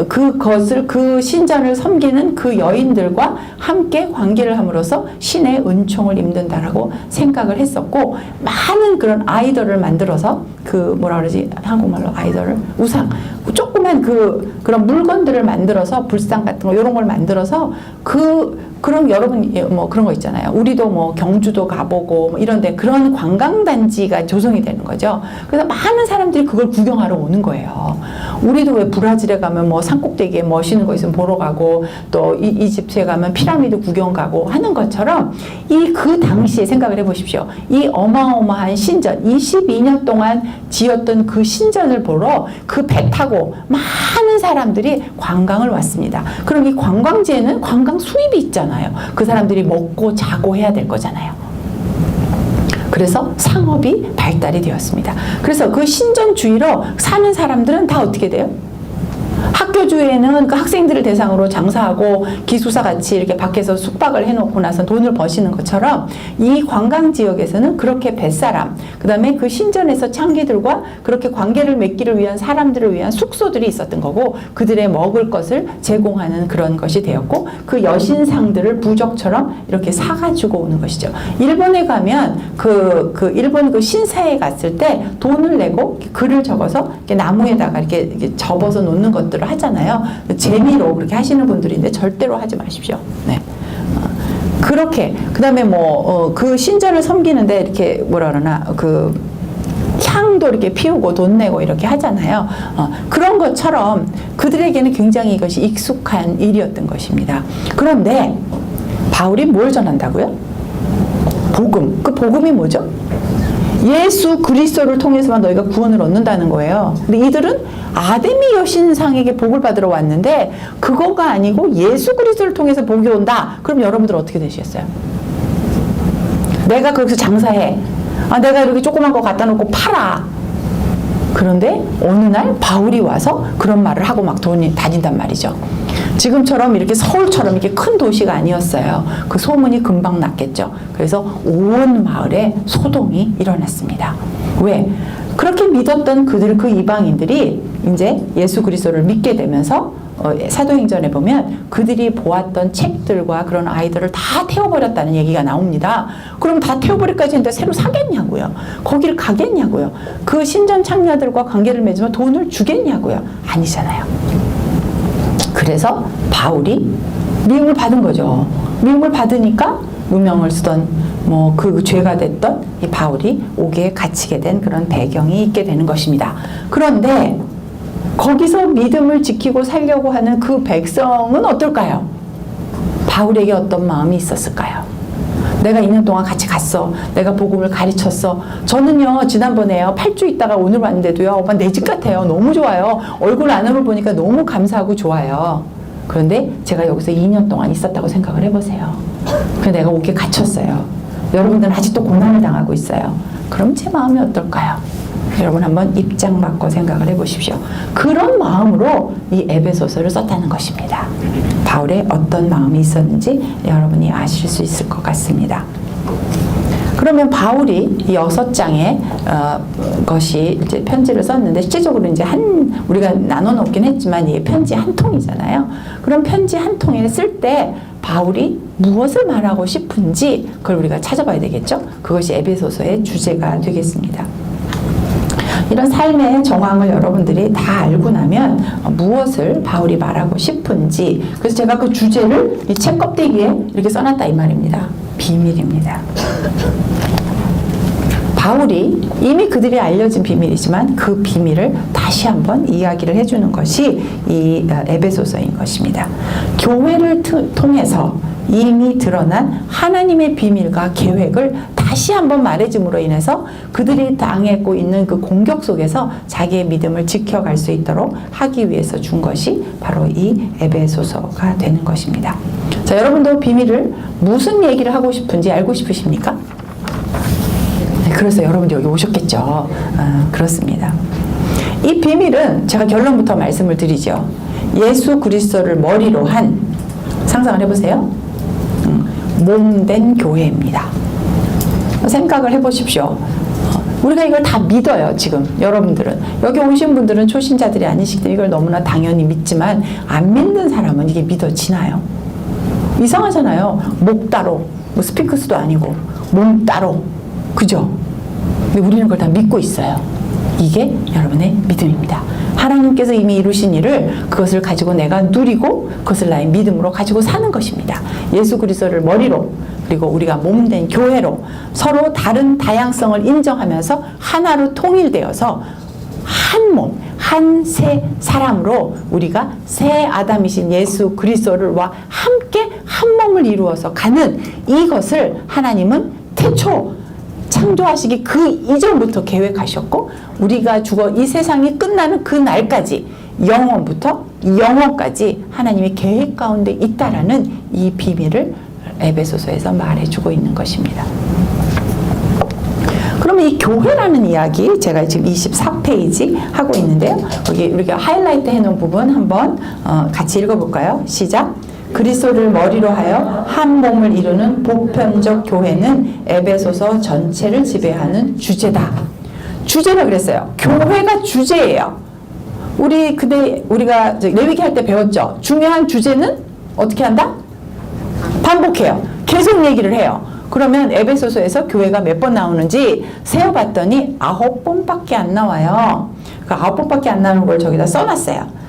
[SPEAKER 1] 그것을 그 신전을 섬기는 그 여인들과 함께 관계를 함으로써 신의 은총을 입는다라고 생각을 했었고, 많은 그런 아이돌을 만들어서 그 뭐라 그러지 한국말로 아이돌을 우상 조그만 그런 물건들을 만들어서 불상 같은 거 이런 걸 만들어서 그런 여러분 뭐 그런 거 있잖아요. 우리도 뭐 경주도 가보고 뭐 이런데 그런 관광단지가 조성이 되는 거죠. 그래서 많은 사람들이 그걸 구경하러 오는 거예요. 우리도 왜 브라질에 가면 뭐 산꼭대기에 멋있는 거 있으면 보러 가고, 또 이집트에 가면 피라미드 구경 가고 하는 것처럼 그 당시에 생각을 해보십시오. 이 어마어마한 신전, 22년 동안 지었던 그 신전을 보러 그 배 타고 많은 사람들이 관광을 왔습니다. 그럼 이 관광지에는 관광 수입이 있잖아요. 그 사람들이 먹고 자고 해야 될 거잖아요. 그래서 상업이 발달이 되었습니다. 그래서 그 신전 주위로 사는 사람들은 다 어떻게 돼요? 학교 주에는 그 학생들을 대상으로 장사하고 기숙사 같이 이렇게 밖에서 숙박을 해놓고 나서 돈을 버시는 것처럼, 이 관광 지역에서는 그렇게 뱃사람, 그 다음에 그 신전에서 창기들과 그렇게 관계를 맺기를 위한 사람들을 위한 숙소들이 있었던 거고, 그들의 먹을 것을 제공하는 그런 것이 되었고, 그 여신상들을 부적처럼 이렇게 사가지고 오는 것이죠. 일본에 가면 일본 그 신사에 갔을 때 돈을 내고 글을 적어서 이렇게 나무에다가 이렇게 접어서 놓는 것들을 하잖아요. 재미로 그렇게 하시는 분들인데 절대로 하지 마십시오. 네. 그렇게 그다음에 그 신전을 섬기는데 이렇게 뭐라 그러나 그 향도 이렇게 피우고 돈 내고 이렇게 하잖아요. 그런 것처럼 그들에게는 굉장히 이것이 익숙한 일이었던 것입니다. 그런데 바울이 뭘 전한다고요? 복음. 그 복음이 뭐죠? 예수 그리스도를 통해서만 너희가 구원을 얻는다는 거예요. 근데 이들은 아데미 여신상에게 복을 받으러 왔는데 그거가 아니고 예수 그리스도를 통해서 복이 온다. 그럼 여러분들 어떻게 되시겠어요? 내가 거기서 장사해. 내가 이렇게 조그만 거 갖다 놓고 팔아. 그런데 어느 날 바울이 와서 그런 말을 하고 막 돈이 다닌단 말이죠. 지금처럼 이렇게 서울처럼 이렇게 큰 도시가 아니었어요. 그 소문이 금방 났겠죠. 그래서 온 마을에 소동이 일어났습니다. 왜? 그렇게 믿었던 그 이방인들이 이제 예수 그리스도를 믿게 되면서 사도행전에 보면 그들이 보았던 책들과 그런 아이들을 다 태워버렸다는 얘기가 나옵니다. 그럼 다 태워버릴까지 했는데 새로 사겠냐고요. 거기를 가겠냐고요. 그 신전 창녀들과 관계를 맺으면 돈을 주겠냐고요. 아니잖아요. 그래서 바울이 미움을 받은 거죠. 미움을 받으니까 누명을 쓰던 그 죄가 됐던 이 바울이 옥에 갇히게 된 그런 배경이 있게 되는 것입니다. 그런데 거기서 믿음을 지키고 살려고 하는 그 백성은 어떨까요? 바울에게 어떤 마음이 있었을까요? 내가 2년 동안 같이 갔어. 내가 복음을 가르쳤어. 저는요, 지난번에요, 8주 있다가 오늘 왔는데도요, 오빠 내 집 같아요. 너무 좋아요. 얼굴 안으로 보니까 너무 감사하고 좋아요. 그런데 제가 여기서 2년 동안 있었다고 생각을 해보세요. 그래서 내가 옥에 갇혔어요. 여러분들은 아직도 고난을 당하고 있어요. 그럼 제 마음이 어떨까요? 여러분 한번 입장 바꿔 생각을 해보십시오. 그런 마음으로 이 에베소서를 썼다는 것입니다. 바울의 어떤 마음이 있었는지 여러분이 아실 수 있을 것 같습니다. 그러면 바울이 이 6장의 것이 이제 편지를 썼는데 실제적으로 이제 우리가 나눠 놓긴 했지만 이 편지 한 통이잖아요. 그럼 편지 한 통에 쓸 때 바울이 무엇을 말하고 싶은지 그걸 우리가 찾아봐야 되겠죠. 그것이 에베소서의 주제가 되겠습니다. 이런 삶의 정황을 여러분들이 다 알고 나면 무엇을 바울이 말하고 싶은지, 그래서 제가 그 주제를 이 책 껍데기에 이렇게 써놨다 이 말입니다. 비밀입니다. 바울이 이미 그들이 알려진 비밀이지만 그 비밀을 다시 한번 이야기를 해주는 것이 이 에베소서인 것입니다. 교회를 통해서 이미 드러난 하나님의 비밀과 계획을 다시 한번 말해줌으로 인해서 그들이 당하고 있는 그 공격 속에서 자기의 믿음을 지켜갈 수 있도록 하기 위해서 준 것이 바로 이 에베소서가 되는 것입니다. 자, 여러분도 비밀을 무슨 얘기를 하고 싶은지 알고 싶으십니까? 네, 그래서 여러분도 여기 오셨겠죠. 그렇습니다. 이 비밀은 제가 결론부터 말씀을 드리죠. 예수 그리스도를 머리로 한, 상상을 해보세요. 몸된 교회입니다. 생각을 해보십시오. 우리가 이걸 다 믿어요. 지금 여러분들은, 여기 오신 분들은 초신자들이 아니시기 때문에 이걸 너무나 당연히 믿지만 안 믿는 사람은 이게 믿어지나요? 이상하잖아요. 목 따로, 뭐 스피크스도 아니고 몸 따로, 그죠? 근데 우리는 그걸 다 믿고 있어요. 이게 여러분의 믿음입니다. 하나님께서 이미 이루신 일을, 그것을 가지고 내가 누리고 그것을 나의 믿음으로 가지고 사는 것입니다. 예수 그리스도를 머리로, 그리고 우리가 몸된 교회로 서로 다른 다양성을 인정하면서 하나로 통일되어서 한 몸, 한 새 사람으로 우리가 새 아담이신 예수 그리스도와 함께 한 몸을 이루어서 가는 이것을 하나님은 태초 창조하시기 그 이전부터 계획하셨고, 우리가 죽어 이 세상이 끝나는 그 날까지 영원부터 영원까지 하나님의 계획 가운데 있다라는 이 비밀을 에베소서에서 말해주고 있는 것입니다. 그러면 이 교회라는 이야기, 제가 지금 24페이지 하고 있는데요. 여기 우리가 하이라이트 해놓은 부분 한번 같이 읽어볼까요? 시작. 그리스도를 머리로 하여 한 몸을 이루는 보편적 교회는 에베소서 전체를 지배하는 주제다. 주제라 그랬어요. 교회가 주제예요. 우리가 레위기 할 때 배웠죠. 중요한 주제는 어떻게 한다? 반복해요. 계속 얘기를 해요. 그러면 에베소서에서 교회가 몇 번 나오는지 세어봤더니 9번밖에 안 나와요. 그 9번밖에 안 나오는 걸 저기다 써놨어요.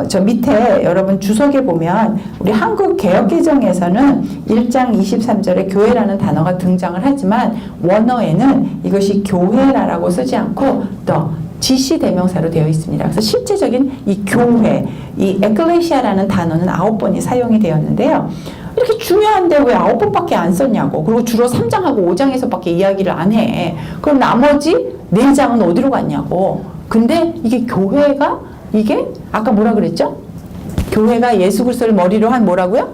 [SPEAKER 1] 저 밑에 여러분 주석에 보면 우리 한국 개역개정에서는 1장 23절에 교회라는 단어가 등장을 하지만 원어에는 이것이 교회라고 쓰지 않고 더 지시대명사로 되어 있습니다. 그래서 실제적인 이 교회, 이 에클레시아라는 단어는 9번이 사용이 되었는데요. 이렇게 중요한데 왜 9번밖에 안 썼냐고. 그리고 주로 3장하고 5장에서밖에 이야기를 안 해. 그럼 나머지 4장은 어디로 갔냐고. 근데 이게 교회가, 이게 아까 뭐라 그랬죠? 교회가 예수 그리스도를 머리로 한 뭐라고요?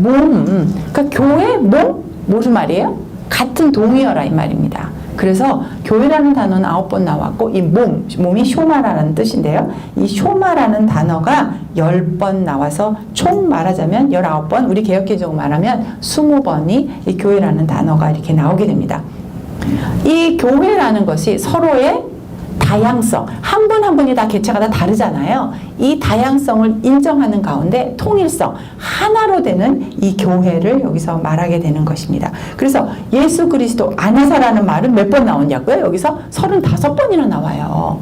[SPEAKER 1] 몸. 그러니까 교회, 몸? 무슨 말이에요? 같은 동의어라 이 말입니다. 그래서 교회라는 단어는 9번 나왔고 이 몸이 쇼마라는 뜻인데요. 이 쇼마라는 단어가 10번 나와서 총 말하자면 19번, 우리 개역개정 말하면 20번이 이 교회라는 단어가 이렇게 나오게 됩니다. 이 교회라는 것이 서로의 다양성, 한 분 한 분이 다 개체가 다 다르잖아요. 이 다양성을 인정하는 가운데 통일성, 하나로 되는 이 교회를 여기서 말하게 되는 것입니다. 그래서 예수 그리스도 안에서라는 말은 몇 번 나오냐고요? 여기서 35번이나 나와요.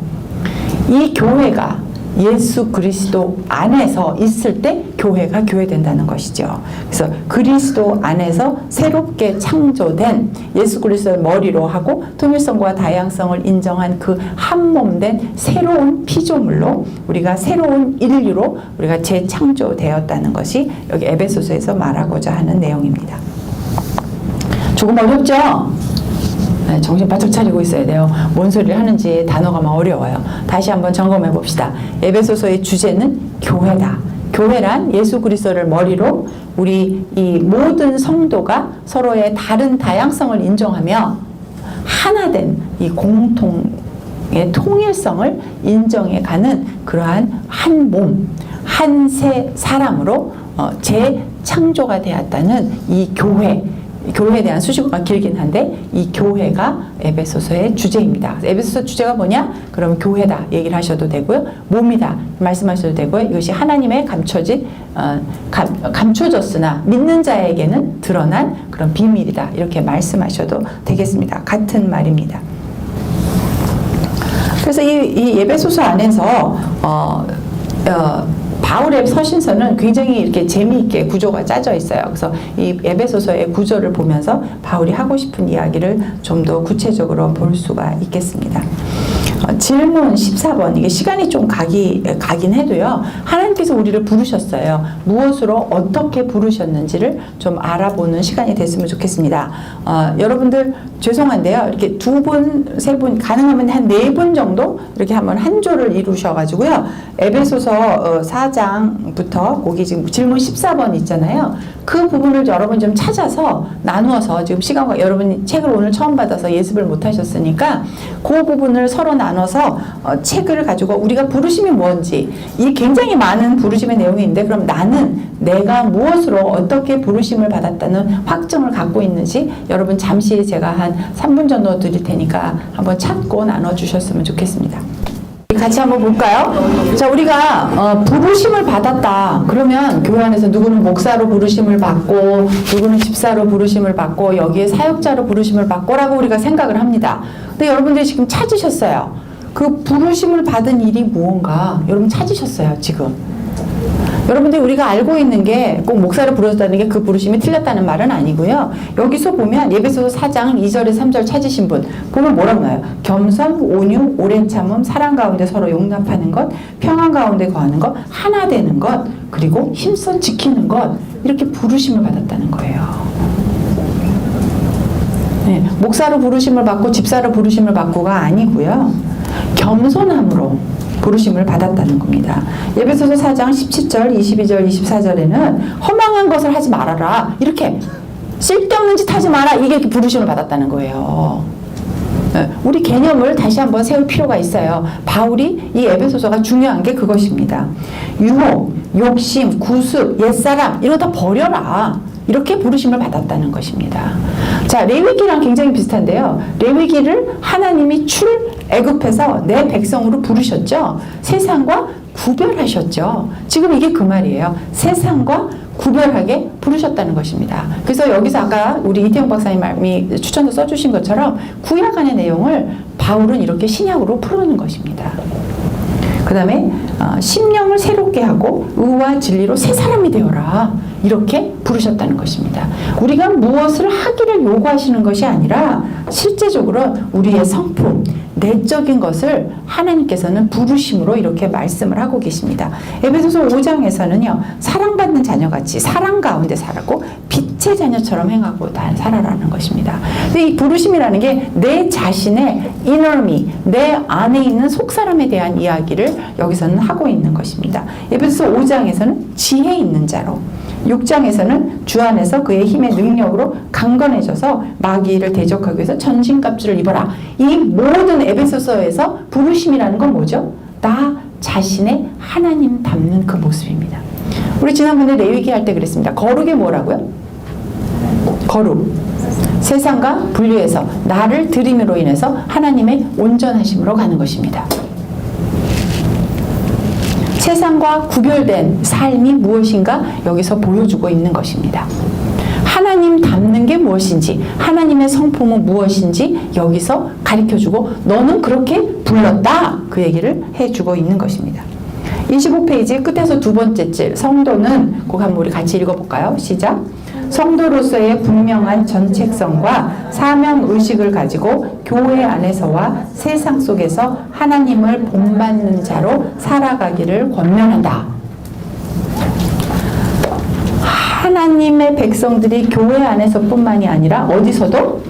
[SPEAKER 1] 이 교회가 예수 그리스도 안에서 있을 때 교회가 교회된다는 것이죠. 그래서 그리스도 안에서 새롭게 창조된 예수 그리스도의 머리로 하고 통일성과 다양성을 인정한 그 한 몸된 새로운 피조물로 우리가 새로운 인류로 우리가 재창조되었다는 것이 여기 에베소서에서 말하고자 하는 내용입니다. 조금 어렵죠? 네, 정신 바짝 차리고 있어야 돼요. 뭔 소리를 하는지 단어가 막 어려워요. 다시 한번 점검해 봅시다. 에베소서의 주제는 교회다. 교회란 예수 그리스도를 머리로 우리 이 모든 성도가 서로의 다른 다양성을 인정하며 하나된 이 공통의 통일성을 인정해가는 그러한 한 몸, 한 새 사람으로 재창조가 되었다는 이 교회, 교회에 대한 수식어가 길긴 한데 이 교회가 에베소서의 주제입니다. 에베소서 주제가 뭐냐? 그러면 교회다 얘기를 하셔도 되고요. 몸이다 말씀하셔도 되고요. 이것이 하나님의 감춰졌으나 믿는 자에게는 드러난 그런 비밀이다 이렇게 말씀하셔도 되겠습니다. 같은 말입니다. 그래서 이 에베소서 안에서 바울의 서신서는 굉장히 이렇게 재미있게 구조가 짜져 있어요. 그래서 이 에베소서의 구조를 보면서 바울이 하고 싶은 이야기를 좀 더 구체적으로 볼 수가 있겠습니다. 질문 14번 이게 시간이 좀 가긴 해도요. 하나님께서 우리를 부르셨어요. 무엇으로 어떻게 부르셨는지를 좀 알아보는 시간이 됐으면 좋겠습니다. 여러분들 죄송한데요. 이렇게 2분, 3분 가능하면 한 4분 정도 이렇게 한번 한 조를 이루셔가지고요. 에베소서 4장부터 거기 지금 질문 14번 있잖아요. 그 부분을 여러분 좀 찾아서 나누어서 지금 시간과 여러분이 책을 오늘 처음 받아서 예습을 못 하셨으니까 그 부분을 서로 나눠서 책을 가지고 우리가 부르심이 뭔지 이 굉장히 많은 부르심의 내용이 있는데 그럼 나는 내가 무엇으로 어떻게 부르심을 받았다는 확정을 갖고 있는지 여러분 잠시 제가 한 3분 정도 드릴 테니까 한번 찾고 나눠주셨으면 좋겠습니다. 같이 한번 볼까요? 자, 우리가 부르심을 받았다. 그러면 교회 안에서 누구는 목사로 부르심을 받고 누구는 집사로 부르심을 받고 여기에 사역자로 부르심을 받고라고 우리가 생각을 합니다. 근데 여러분들이 지금 찾으셨어요. 그 부르심을 받은 일이 무언가 여러분 찾으셨어요, 지금. 여러분들 우리가 알고 있는 게 꼭 목사를 부르셨다는 게 그 부르심이 틀렸다는 말은 아니고요. 여기서 보면 예배소서 4장 2절에 3절 찾으신 분 보면 뭐라고 나와요? 겸손, 온유, 오랜 참음, 사랑 가운데 서로 용납하는 것, 평안 가운데 거하는 것, 하나 되는 것, 그리고 힘써 지키는 것 이렇게 부르심을 받았다는 거예요. 네, 목사로 부르심을 받고 집사로 부르심을 받고가 아니고요. 겸손함으로 부르심을 받았다는 겁니다. 예배소서 4장 17절, 22절, 24절에는 허망한 것을 하지 말아라. 이렇게 쓸데없는 짓 하지 마라. 이게 부르심을 받았다는 거예요. 우리 개념을 다시 한번 세울 필요가 있어요. 바울이 이 에베소서가 중요한 게 그것입니다. 유혹, 욕심, 구습, 옛사람 이런 거 다 버려라. 이렇게 부르심을 받았다는 것입니다. 자, 레위기랑 굉장히 비슷한데요. 레위기를 하나님이 출애굽해서 내 백성으로 부르셨죠. 세상과 구별하셨죠. 지금 이게 그 말이에요. 세상과 구별하게 부르셨다는 것입니다. 그래서 여기서 아까 우리 이태용 박사님이 추천도 써주신 것처럼 구약 안의 내용을 바울은 이렇게 신약으로 풀어놓은 것입니다. 그 다음에 심령을 새롭게 하고 의와 진리로 새 사람이 되어라. 이렇게 부르셨다는 것입니다. 우리가 무엇을 하기를 요구하시는 것이 아니라 실제적으로 우리의 성품, 내적인 것을 하나님께서는 부르심으로 이렇게 말씀을 하고 계십니다. 에베소서 5장에서는요. 사랑받는 자녀같이 사랑 가운데 살았고 빛의 자녀처럼 행하고 살아라는 것입니다. 근데 이 부르심이라는 게 내 자신의 inner me, 내 안에 있는 속사람에 대한 이야기를 여기서는 하고 있는 것입니다. 에베소서 5장에서는 지혜 있는 자로 6장에서는 주 안에서 그의 힘의 능력으로 강건해져서 마귀를 대적하기 위해서 전신갑주를 입어라. 이 모든 에베소서에서 부르심이라는 건 뭐죠? 나 자신의 하나님 닮는 그 모습입니다. 우리 지난번에 레위기 할 때 그랬습니다. 거룩이 뭐라고요? 거룩. 세상과 분리해서 나를 드림으로 인해서 하나님의 온전하심으로 가는 것입니다. 세상과 구별된 삶이 무엇인가 여기서 보여주고 있는 것입니다. 하나님 닮는 게 무엇인지, 하나님의 성품은 무엇인지 여기서 가르쳐주고 너는 그렇게 불렀다 그 얘기를 해주고 있는 것입니다. 25페이지 끝에서 두 번째 줄 성도는 꼭 한번 우리 같이 읽어볼까요? 시작. 성도로서의 분명한 전책성과 사명의식을 가지고 교회 안에서와 세상 속에서 하나님을 본받는 자로 살아가기를 권면한다. 하나님의 백성들이 교회 안에서뿐만이 아니라 어디서도?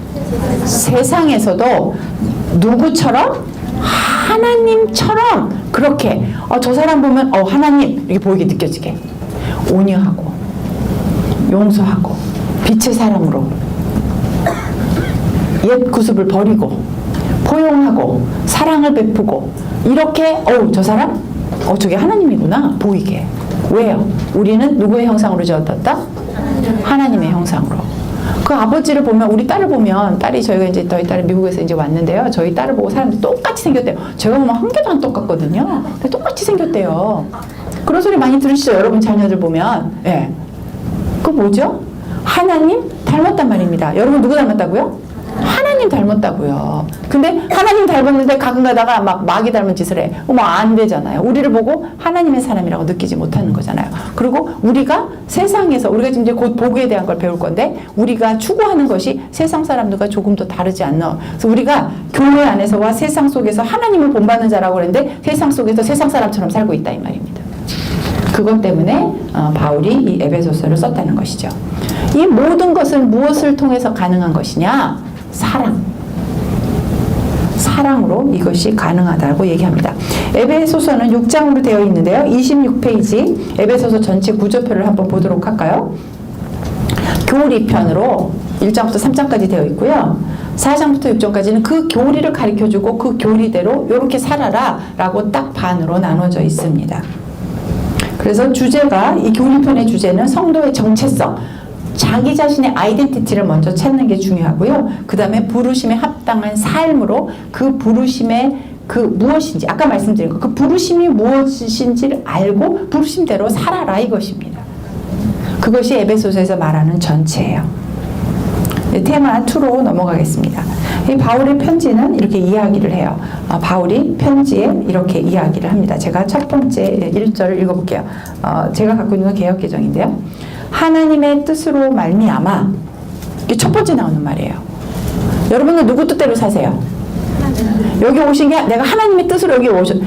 [SPEAKER 1] 세상에서도 누구처럼? 하나님처럼 그렇게 저 사람 보면 하나님 이렇게 보이게 느껴지게 온유하고 용서하고 빛의 사람으로 옛 구습을 버리고 포용하고 사랑을 베푸고 이렇게 저 사람? 저게 하나님이구나 보이게. 왜요? 우리는 누구의 형상으로 지었다? 하나님의 형상으로. 그 아버지를 보면, 우리 딸을 보면, 딸이 저희가 이제 저희 딸이 미국에서 이제 왔는데요. 저희 딸을 보고 사람들이 똑같이 생겼대요. 제가 보면 한 개도 안 똑같거든요. 근데 똑같이 생겼대요. 그런 소리 많이 들으시죠? 여러분 자녀들 보면. 예. 그 뭐죠? 하나님 닮았단 말입니다. 여러분 누구 닮았다고요? 하나님 닮았다고요. 근데 하나님 닮았는데 가끔 가다가 막 마귀 닮은 짓을 해. 안 되잖아요. 우리를 보고 하나님의 사람이라고 느끼지 못하는 거잖아요. 그리고 우리가 세상에서, 우리가 지금 이제 곧 복에 대한 걸 배울 건데, 우리가 추구하는 것이 세상 사람들과 조금 더 다르지 않나. 그래서 우리가 교회 안에서와 세상 속에서 하나님을 본받는 자라고 그랬는데, 세상 속에서 세상 사람처럼 살고 있다 이 말입니다. 그것 때문에 바울이 이 에베소서를 썼다는 것이죠. 이 모든 것은 무엇을 통해서 가능한 것이냐? 사랑으로 이것이 가능하다고 얘기합니다. 에베소서는 6장으로 되어 있는데요. 26페이지 에베소서 전체 구조표를 한번 보도록 할까요? 교리 편으로 1장부터 3장까지 되어 있고요. 4장부터 6장까지는 그 교리를 가르쳐주고 그 교리대로 이렇게 살아라 라고 딱 반으로 나눠져 있습니다. 그래서 주제가, 이 교리편의 주제는 성도의 정체성, 자기 자신의 아이덴티티를 먼저 찾는 게 중요하고요. 그 다음에 부르심에 합당한 삶으로 그 부르심의 그 무엇인지, 아까 말씀드린 거, 그 부르심이 무엇인지를 알고 부르심대로 살아라 이것입니다. 그것이 에베소서에서 말하는 전체예요. 테마 2로 넘어가겠습니다. 이 바울의 편지는 이렇게 이야기를 해요. 바울이 편지에 이렇게 이야기를 합니다. 제가 첫 번째 1절을 읽어볼게요. 제가 갖고 있는 건 개역개정인데요. 하나님의 뜻으로 말미암아, 이게 첫 번째 나오는 말이에요. 여러분은 누구 뜻대로 사세요? 여기 오신 게 내가 하나님의 뜻으로 여기 오셨,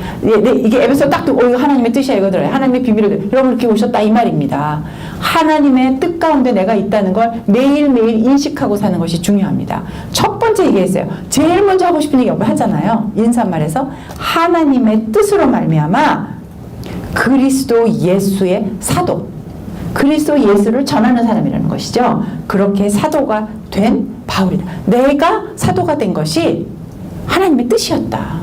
[SPEAKER 1] 이게 에베소 딱 듣고 이거 하나님의 뜻이야 이거 들어요. 하나님의 비밀을 여러분 이렇게 오셨다 이 말입니다. 하나님의 뜻 가운데 내가 있다는 걸 매일매일 인식하고 사는 것이 중요합니다. 첫 번째 얘기했어요. 제일 먼저 하고 싶은 얘기 여러분 하잖아요. 인사말에서 하나님의 뜻으로 말미암아 그리스도 예수의 사도, 그리스도 예수를 전하는 사람이라는 것이죠. 그렇게 사도가 된 바울이다. 내가 사도가 된 것이 하나님의 뜻이었다.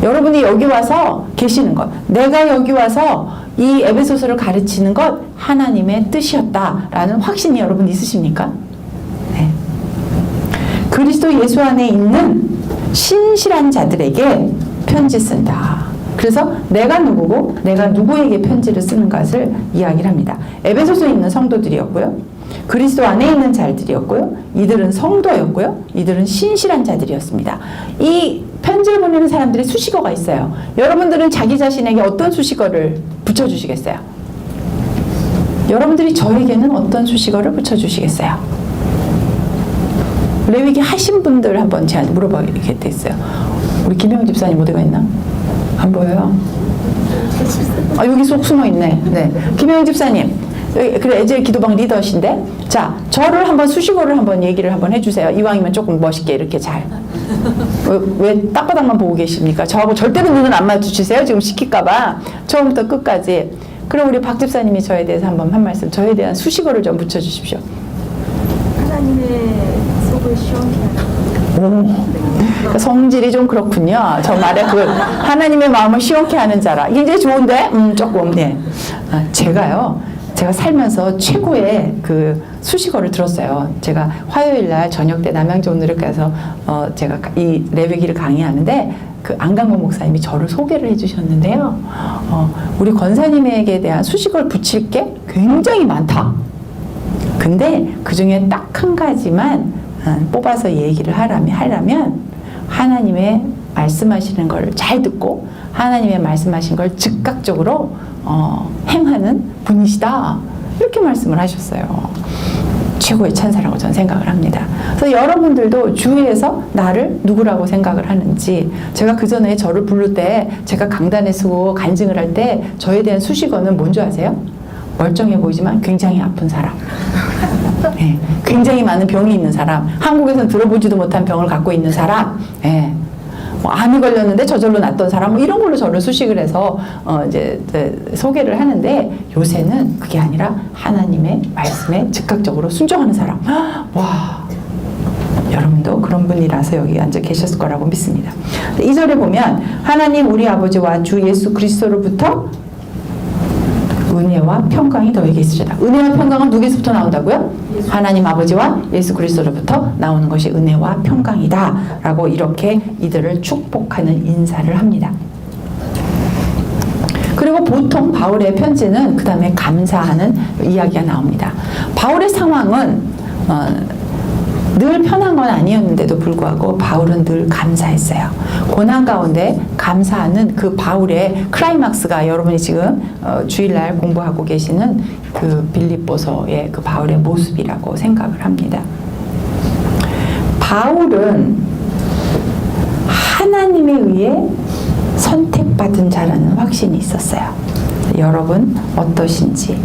[SPEAKER 1] 여러분이 여기 와서 계시는 것, 내가 여기 와서 이 에베소서를 가르치는 것 하나님의 뜻이었다라는 확신이 여러분 있으십니까? 네. 그리스도 예수 안에 있는 신실한 자들에게 편지 쓴다. 그래서 내가 누구고 내가 누구에게 편지를 쓰는 것을 이야기를 합니다. 에베소서에 있는 성도들이었고요. 그리스도 안에 있는 자들이었고요. 이들은 성도였고요. 이들은 신실한 자들이었습니다. 이 편지를 보내는 사람들의 수식어가 있어요. 여러분들은 자기 자신에게 어떤 수식어를 붙여주시겠어요? 여러분들이 저에게는 어떤 수식어를 붙여주시겠어요? 레위기 하신 분들 한번 제가 물어봐야겠어요. 우리 김영 집사님 어디가 있나? 안 보여요. 여기 쏙 숨어 있네. 네. 김영 집사님, 그래 에젤 기도방 리더신데, 자 저를 한번 수식어를 한번 얘기를 한번 해주세요. 이왕이면 조금 멋있게 이렇게 잘. 왜 땅바닥만 보고 계십니까? 저하고 절대로 눈은 안 마주치세요. 지금 시킬까봐. 처음부터 끝까지. 그럼 우리 박 집사님이 저에 대해서 한번 한 말씀, 저에 대한 수식어를 좀 붙여주십시오.
[SPEAKER 2] 하나님의 속을 시원케 하는
[SPEAKER 1] 그러니까 성질이 좀 그렇군요. 저 말에 그 하나님의 마음을 시원케 하는 자라. 이게 이제 좋은데 조금. 네. 제가 살면서 최고의 그 수식어를 들었어요. 제가 화요일 날 저녁 때 남양주 오늘을 가서 제가 이 레위기를 강의하는데 그 안강모 목사님이 저를 소개를 해주셨는데요. 우리 권사님에게 대한 수식어를 붙일 게 굉장히 많다. 근데 그 중에 딱 한 가지만 뽑아서 얘기를 하려면 하나님의 말씀하시는 걸 잘 듣고 하나님의 말씀하신 걸 즉각적으로 행하는 분이시다. 이렇게 말씀을 하셨어요. 최고의 천사라고 저는 생각을 합니다. 그래서 여러분들도 주위에서 나를 누구라고 생각을 하는지, 제가 그 전에 저를 부를 때 제가 강단에 서고 간증을 할 때 저에 대한 수식어는 뭔지 아세요? 멀쩡해 보이지만 굉장히 아픈 사람. 네, 굉장히 많은 병이 있는 사람, 한국에서는 들어보지도 못한 병을 갖고 있는 사람, 네, 뭐 암이 걸렸는데 저절로 낫던 사람, 뭐 이런 걸로 저를 수식을 해서 이제 소개를 하는데, 요새는 그게 아니라 하나님의 말씀에 즉각적으로 순종하는 사람. 와, 여러분도 그런 분이라서 여기 앉아 계셨을 거라고 믿습니다. 2절에 보면 하나님 우리 아버지와 주 예수 그리스도로부터 은혜와 은혜와 평강이 너에게 있으리라. 은혜와 평강은 누구에서부터 나온다고요? 하나님 아버지와 예수 그리스도로부터 나오는 것이 은혜와 평강이다 라고 이렇게 이들을 축복하는 인사를 합니다. 그리고 보통 바울의 편지는 그 다음에 감사하는 이야기가 나옵니다. 바울의 상황은 늘 편한 건 아니었는데도 불구하고 바울은 늘 감사했어요. 고난 가운데 감사하는 그 바울의 클라이막스가 여러분이 지금 주일날 공부하고 계시는 그 빌립보서의 그 바울의 모습이라고 생각을 합니다. 바울은 하나님에 의해 선택받은 자라는 확신이 있었어요. 여러분 어떠신지?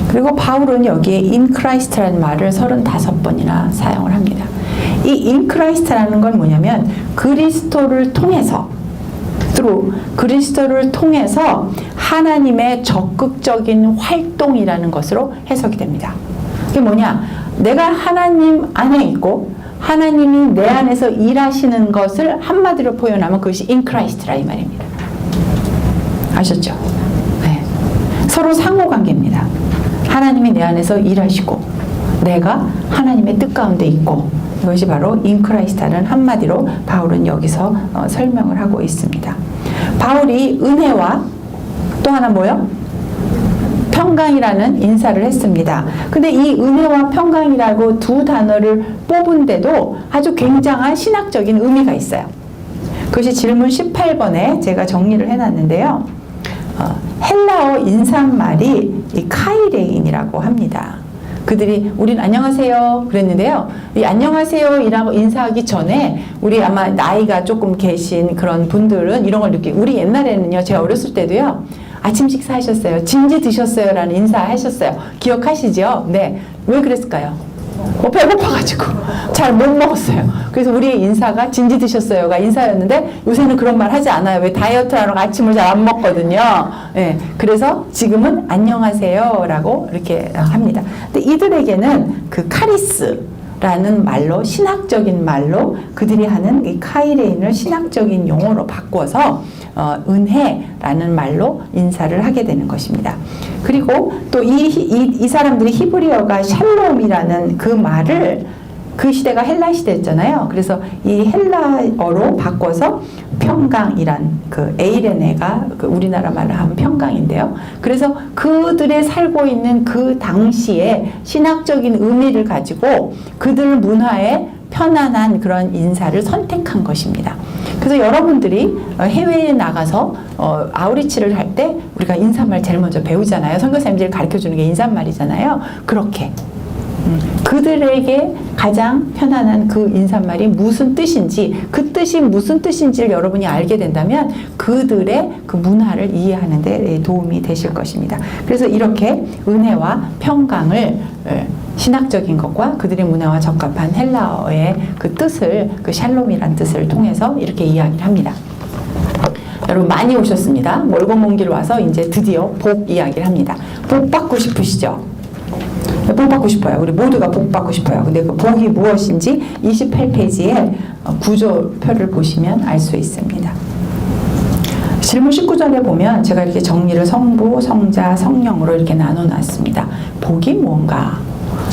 [SPEAKER 1] 그리고 바울은 여기에 in Christ라는 말을 35번이나 사용을 합니다. 이 in Christ라는 건 뭐냐면 그리스도를 통해서 그리스도를 통해서 하나님의 적극적인 활동이라는 것으로 해석이 됩니다. 그게 뭐냐? 내가 하나님 안에 있고 하나님이 내 안에서 일하시는 것을 한마디로 표현하면 그것이 in Christ라 이 말입니다. 아셨죠? 네. 서로 상호관계입니다. 하나님이 내 안에서 일하시고 내가 하나님의 뜻 가운데 있고 이것이 바로 in Christ라는 한마디로 바울은 여기서 설명을 하고 있습니다. 바울이 은혜와 또 하나 뭐요? 평강이라는 인사를 했습니다. 근데 이 은혜와 평강이라고 두 단어를 뽑은데도 아주 굉장한 신학적인 의미가 있어요. 그것이 질문 18번에 제가 정리를 해놨는데요. 헬라어 인사말이 이 카이레인이라고 합니다. 그들이 우린 안녕하세요 그랬는데요. 이 안녕하세요이라고 인사하기 전에 우리 아마 나이가 조금 계신 그런 분들은 이런 걸 느끼고 우리 옛날에는요. 제가 어렸을 때도요. 아침 식사하셨어요? 진지 드셨어요? 라는 인사하셨어요. 기억하시죠? 네. 왜 그랬을까요? 배고파가지고 잘 못 먹었어요. 그래서 우리의 인사가 진지 드셨어요가 인사였는데 요새는 그런 말 하지 않아요. 왜 다이어트하러 아침을 잘 안 먹거든요. 네, 그래서 지금은 안녕하세요 라고 이렇게 합니다. 근데 이들에게는 그 카리스라는 말로 신학적인 말로 그들이 하는 이 카이레인을 신학적인 용어로 바꿔서 은혜라는 말로 인사를 하게 되는 것입니다. 그리고 또 이 사람들이 히브리어가 샬롬이라는 그 말을 그 시대가 헬라 시대였잖아요. 그래서 이 헬라어로 바꿔서 평강이란 그 에이레네가 그 우리나라 말로 하면 평강인데요. 그래서 그들의 살고 있는 그 당시에 신학적인 의미를 가지고 그들 문화에 편안한 그런 인사를 선택한 것입니다. 그래서 여러분들이 해외에 나가서 아우리치를 할 때 우리가 인사말 제일 먼저 배우잖아요. 선교사님들이 가르쳐주는 게 인사말이잖아요. 그렇게 그들에게 가장 편안한 그 인사말이 무슨 뜻인지 그 뜻이 무슨 뜻인지를 여러분이 알게 된다면 그들의 그 문화를 이해하는 데 도움이 되실 것입니다. 그래서 이렇게 은혜와 평강을 신학적인 것과 그들의 문화와 적합한 헬라어의 그 뜻을 그 샬롬이란 뜻을 통해서 이렇게 이야기를 합니다. 여러분 많이 오셨습니다. 멀고 먼 길 와서 이제 드디어 복 이야기를 합니다. 복 받고 싶으시죠? 복 받고 싶어요. 우리 모두가 복 받고 싶어요. 근데 그 복이 무엇인지 28페이지에 구조표를 보시면 알 수 있습니다. 질문 19절에 보면 제가 이렇게 정리를 성부, 성자, 성령으로 이렇게 나눠놨습니다. 복이 뭔가?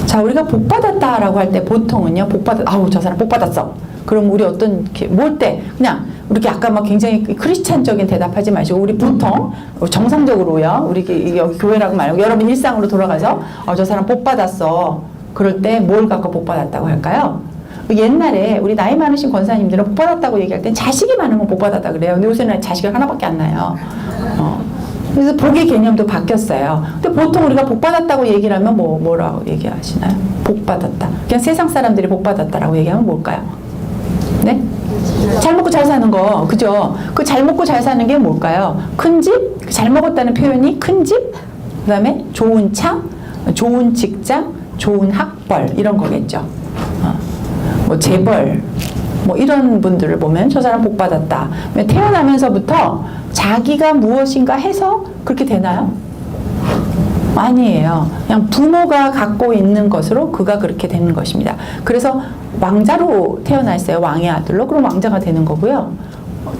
[SPEAKER 1] 자, 우리가 복 받았다라고 할 때 보통은요, 아우, 저 사람 복 받았어. 그럼 우리 어떤, 뭘 때, 그냥, 이렇게 아까 막 굉장히 크리스찬적인 대답하지 마시고, 우리 보통, 정상적으로요, 우리 여기 교회라고 말고, 여러분 일상으로 돌아가서, 저 사람 복 받았어. 그럴 때 뭘 갖고 복 받았다고 할까요? 옛날에 우리 나이 많으신 권사님들은 복 받았다고 얘기할 땐 자식이 많으면 복 받았다 그래요. 근데 요새는 자식이 하나밖에 안 나요. 그래서 복의 개념도 바뀌었어요. 근데 보통 우리가 복 받았다고 얘기를 하면 뭐라고 얘기하시나요? 복 받았다. 그냥 세상 사람들이 복 받았다라고 얘기하면 뭘까요? 네? 잘 먹고 잘 사는 거, 그죠? 그 잘 먹고 잘 사는 게 뭘까요? 큰 집? 잘 먹었다는 표현이 큰 집? 그 다음에 좋은 차? 좋은 직장? 좋은 학벌? 이런 거겠죠. 뭐 재벌? 뭐 이런 분들을 보면 저 사람 복 받았다. 태어나면서부터 자기가 무엇인가 해서 그렇게 되나요? 아니에요. 그냥 부모가 갖고 있는 것으로 그가 그렇게 되는 것입니다. 그래서 왕자로 태어났어요. 왕의 아들로. 그럼 왕자가 되는 거고요.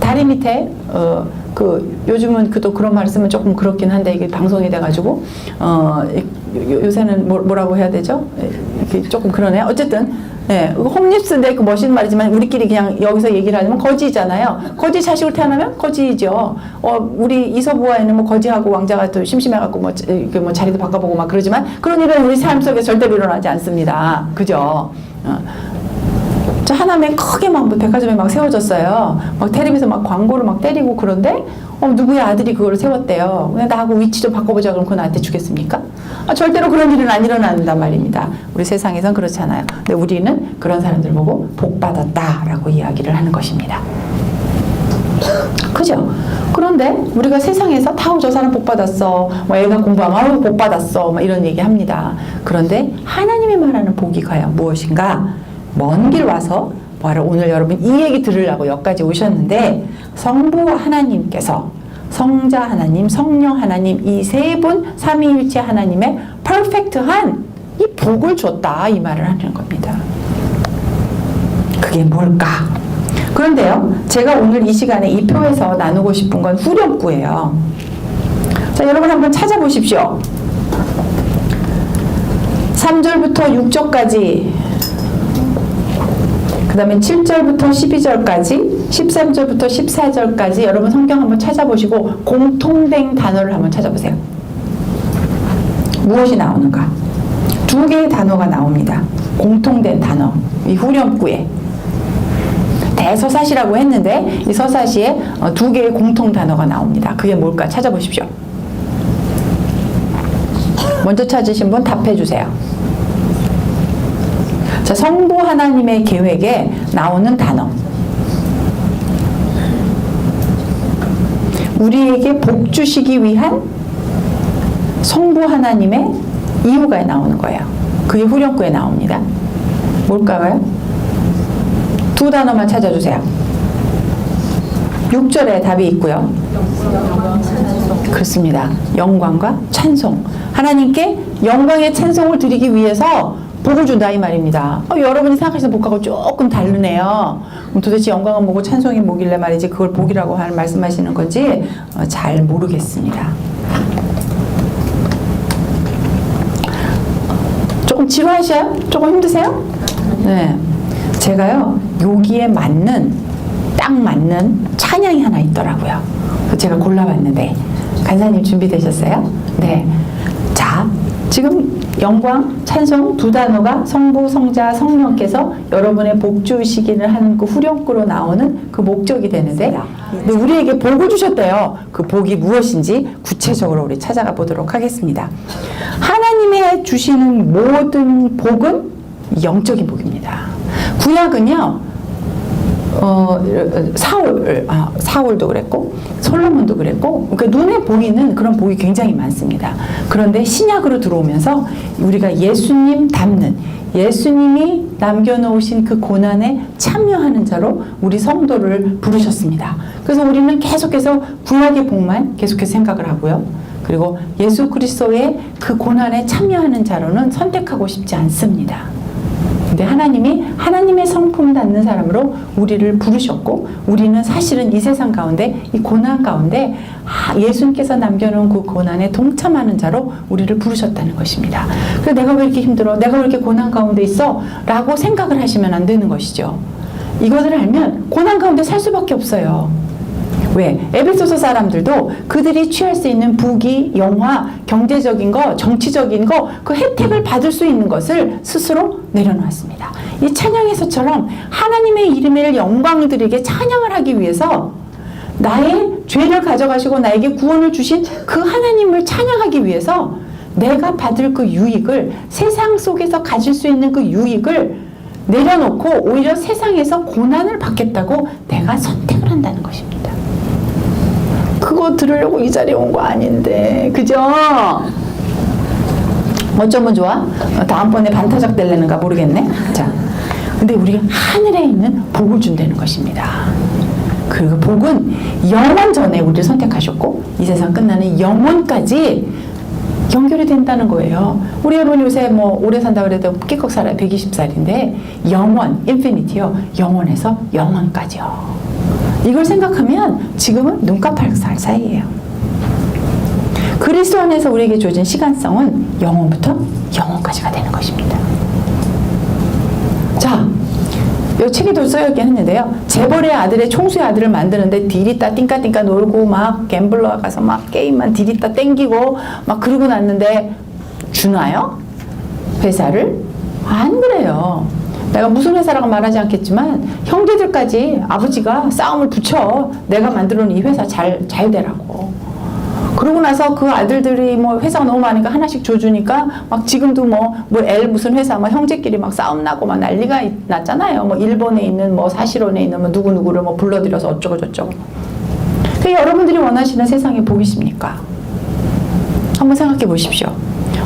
[SPEAKER 1] 다리 밑에 요즘은 또 그런 말씀은 조금 그렇긴 한데 이게 방송이 돼가지고 요새는 뭐라고 해야 되죠? 이렇게 조금 그러네. 어쨌든 네, 홈리스인데 그 멋있는 말이지만 우리끼리 그냥 여기서 얘기를 하자면 거지잖아요. 거지 자식을 태어나면 거지죠. 우리 이서부화에는 뭐 거지하고 왕자가 또 심심해갖고 뭐 자리도 바꿔보고 막 그러지만 그런 일은 우리 삶 속에 절대로 일어나지 않습니다. 그죠? 저 하나면 크게 막 백화점에 막 세워졌어요. 막 텔레비에서 막 광고를 막 때리고 그런데 누구의 아들이 그거를 세웠대요. 그냥 나하고 위치 좀 바꿔보자 그럼 그건 나한테 주겠습니까? 절대로 그런 일은 안 일어난단 말입니다. 우리 세상에선 그렇지 않아요. 근데 우리는 그런 사람들 보고 복 받았다라고 이야기를 하는 것입니다. 그죠? 그런데 우리가 세상에서 저 사람 복 받았어. 뭐 애가 공부하면 복 받았어. 막 이런 얘기 합니다. 그런데 하나님이 말하는 복이 과연 무엇인가? 먼 길 와서 바로 오늘 여러분 이 얘기 들으려고 여기까지 오셨는데 성부 하나님께서 성자 하나님, 성령 하나님 이 세 분 삼위일체 하나님의 퍼펙트한 이 복을 줬다 이 말을 하는 겁니다. 그게 뭘까? 그런데요, 제가 오늘 이 시간에 이 표에서 나누고 싶은 건 후렴구예요. 자, 여러분 한번 찾아보십시오. 3절부터 6절까지 그 다음에 7절부터 12절까지 13절부터 14절까지 여러분 성경 한번 찾아보시고 공통된 단어를 한번 찾아보세요. 무엇이 나오는가? 두 개의 단어가 나옵니다. 공통된 단어. 이 후렴구에 대서사시라고 했는데 이 서사시에 두 개의 공통 단어가 나옵니다. 그게 뭘까? 찾아보십시오. 먼저 찾으신 분 답해 주세요. 자, 성부 하나님의 계획에 나오는 단어. 우리에게 복 주시기 위한 성부 하나님의 이유가 나오는 거예요. 그게 후렴구에 나옵니다. 뭘까요? 두 단어만 찾아주세요. 6절에 답이 있고요. 그렇습니다. 영광과 찬송. 하나님께 영광의 찬송을 드리기 위해서 복을 준다 이 말입니다. 여러분이 생각하시는 복하고 조금 다르네요. 그럼 도대체 영광은 뭐고 찬송이 뭐길래 말이지 그걸 복이라고 말씀하시는 건지 잘 모르겠습니다. 조금 지루하셔요? 조금 힘드세요? 네. 제가요 여기에 딱 맞는 찬양이 하나 있더라고요. 제가 골라봤는데 간사님 준비되셨어요? 네. 자, 지금 영광, 찬송 두 단어가 성부, 성자, 성령께서 여러분의 복 주시기를 하는 그 후렴구로 나오는 그 목적이 되는데 근데 우리에게 복을 주셨대요. 그 복이 무엇인지 구체적으로 우리 찾아가 보도록 하겠습니다. 하나님의 주시는 모든 복은 영적인 복입니다. 구약은요 사울도 그랬고 솔로몬도 그랬고 그러니까 눈에 보이는 그런 복이 굉장히 많습니다. 그런데 신약으로 들어오면서 우리가 예수님 닮는 예수님이 남겨놓으신 그 고난에 참여하는 자로 우리 성도를 부르셨습니다. 그래서 우리는 계속해서 구약의 복만 계속해서 생각을 하고요. 그리고 예수 그리스도의 그 고난에 참여하는 자로는 선택하고 싶지 않습니다. 근데 하나님이 하나님의 성품 닿는 사람으로 우리를 부르셨고 우리는 사실은 이 세상 가운데 이 고난 가운데 예수님께서 남겨놓은 그 고난에 동참하는 자로 우리를 부르셨다는 것입니다. 그래서 내가 왜 이렇게 힘들어? 내가 왜 이렇게 고난 가운데 있어? 라고 생각을 하시면 안 되는 것이죠. 이것을 알면 고난 가운데 살 수밖에 없어요. 왜? 에베소서 사람들도 그들이 취할 수 있는 부귀, 영화, 경제적인 거, 정치적인 거, 그 혜택을 받을 수 있는 것을 스스로 내려놓았습니다. 이 찬양에서처럼 하나님의 이름을 영광을 드리게 찬양을 하기 위해서 나의 죄를 가져가시고 나에게 구원을 주신 그 하나님을 찬양하기 위해서 내가 받을 그 유익을 세상 속에서 가질 수 있는 그 유익을 내려놓고 오히려 세상에서 고난을 받겠다고 내가 선택을 한다는 것입니다. 그거 들으려고 이 자리에 온 거 아닌데 그죠? 어쩌면 좋아? 다음번에 반타작 될래는가 모르겠네. 자, 근데 우리가 하늘에 있는 복을 준다는 것입니다. 그리고 복은 영원 전에 우리를 선택하셨고 이 세상 끝나는 영원까지 연결이 된다는 거예요. 우리 여러분 요새 뭐 오래 산다 그래도 끼꺽 살아요. 120살인데 영원, 인피니티요. 영원에서 영원까지요. 이걸 생각하면 지금은 눈깜팔 사이예요. 그리스도 안에서 우리에게 주어진 시간성은 영원부터 영원까지가 되는 것입니다. 자, 이 책에도 써있긴 했는데요. 재벌의 아들의 총수의 아들을 만드는데 디리따 띵까띵까 놀고 막 갬블러 가서 막 게임만 디리따 땡기고 막 그러고 났는데 주나요? 회사를? 안 그래요. 내가 무슨 회사라고 말하지 않겠지만 형제들까지 아버지가 싸움을 붙여 내가 만들어 놓은 이 회사 잘 되라고. 그러고 나서 그 아들들이 뭐 회사가 너무 많으니까 하나씩 줘주니까 막 지금도 L 무슨 회사 막 형제끼리 막 싸움 나고 막 난리가 났잖아요. 뭐 일본에 있는 뭐 사시론에 있는 뭐 누구누구를 뭐 불러들여서 어쩌고 저쩌고. 그 여러분들이 원하시는 세상의 복이십니까? 한번 생각해 보십시오.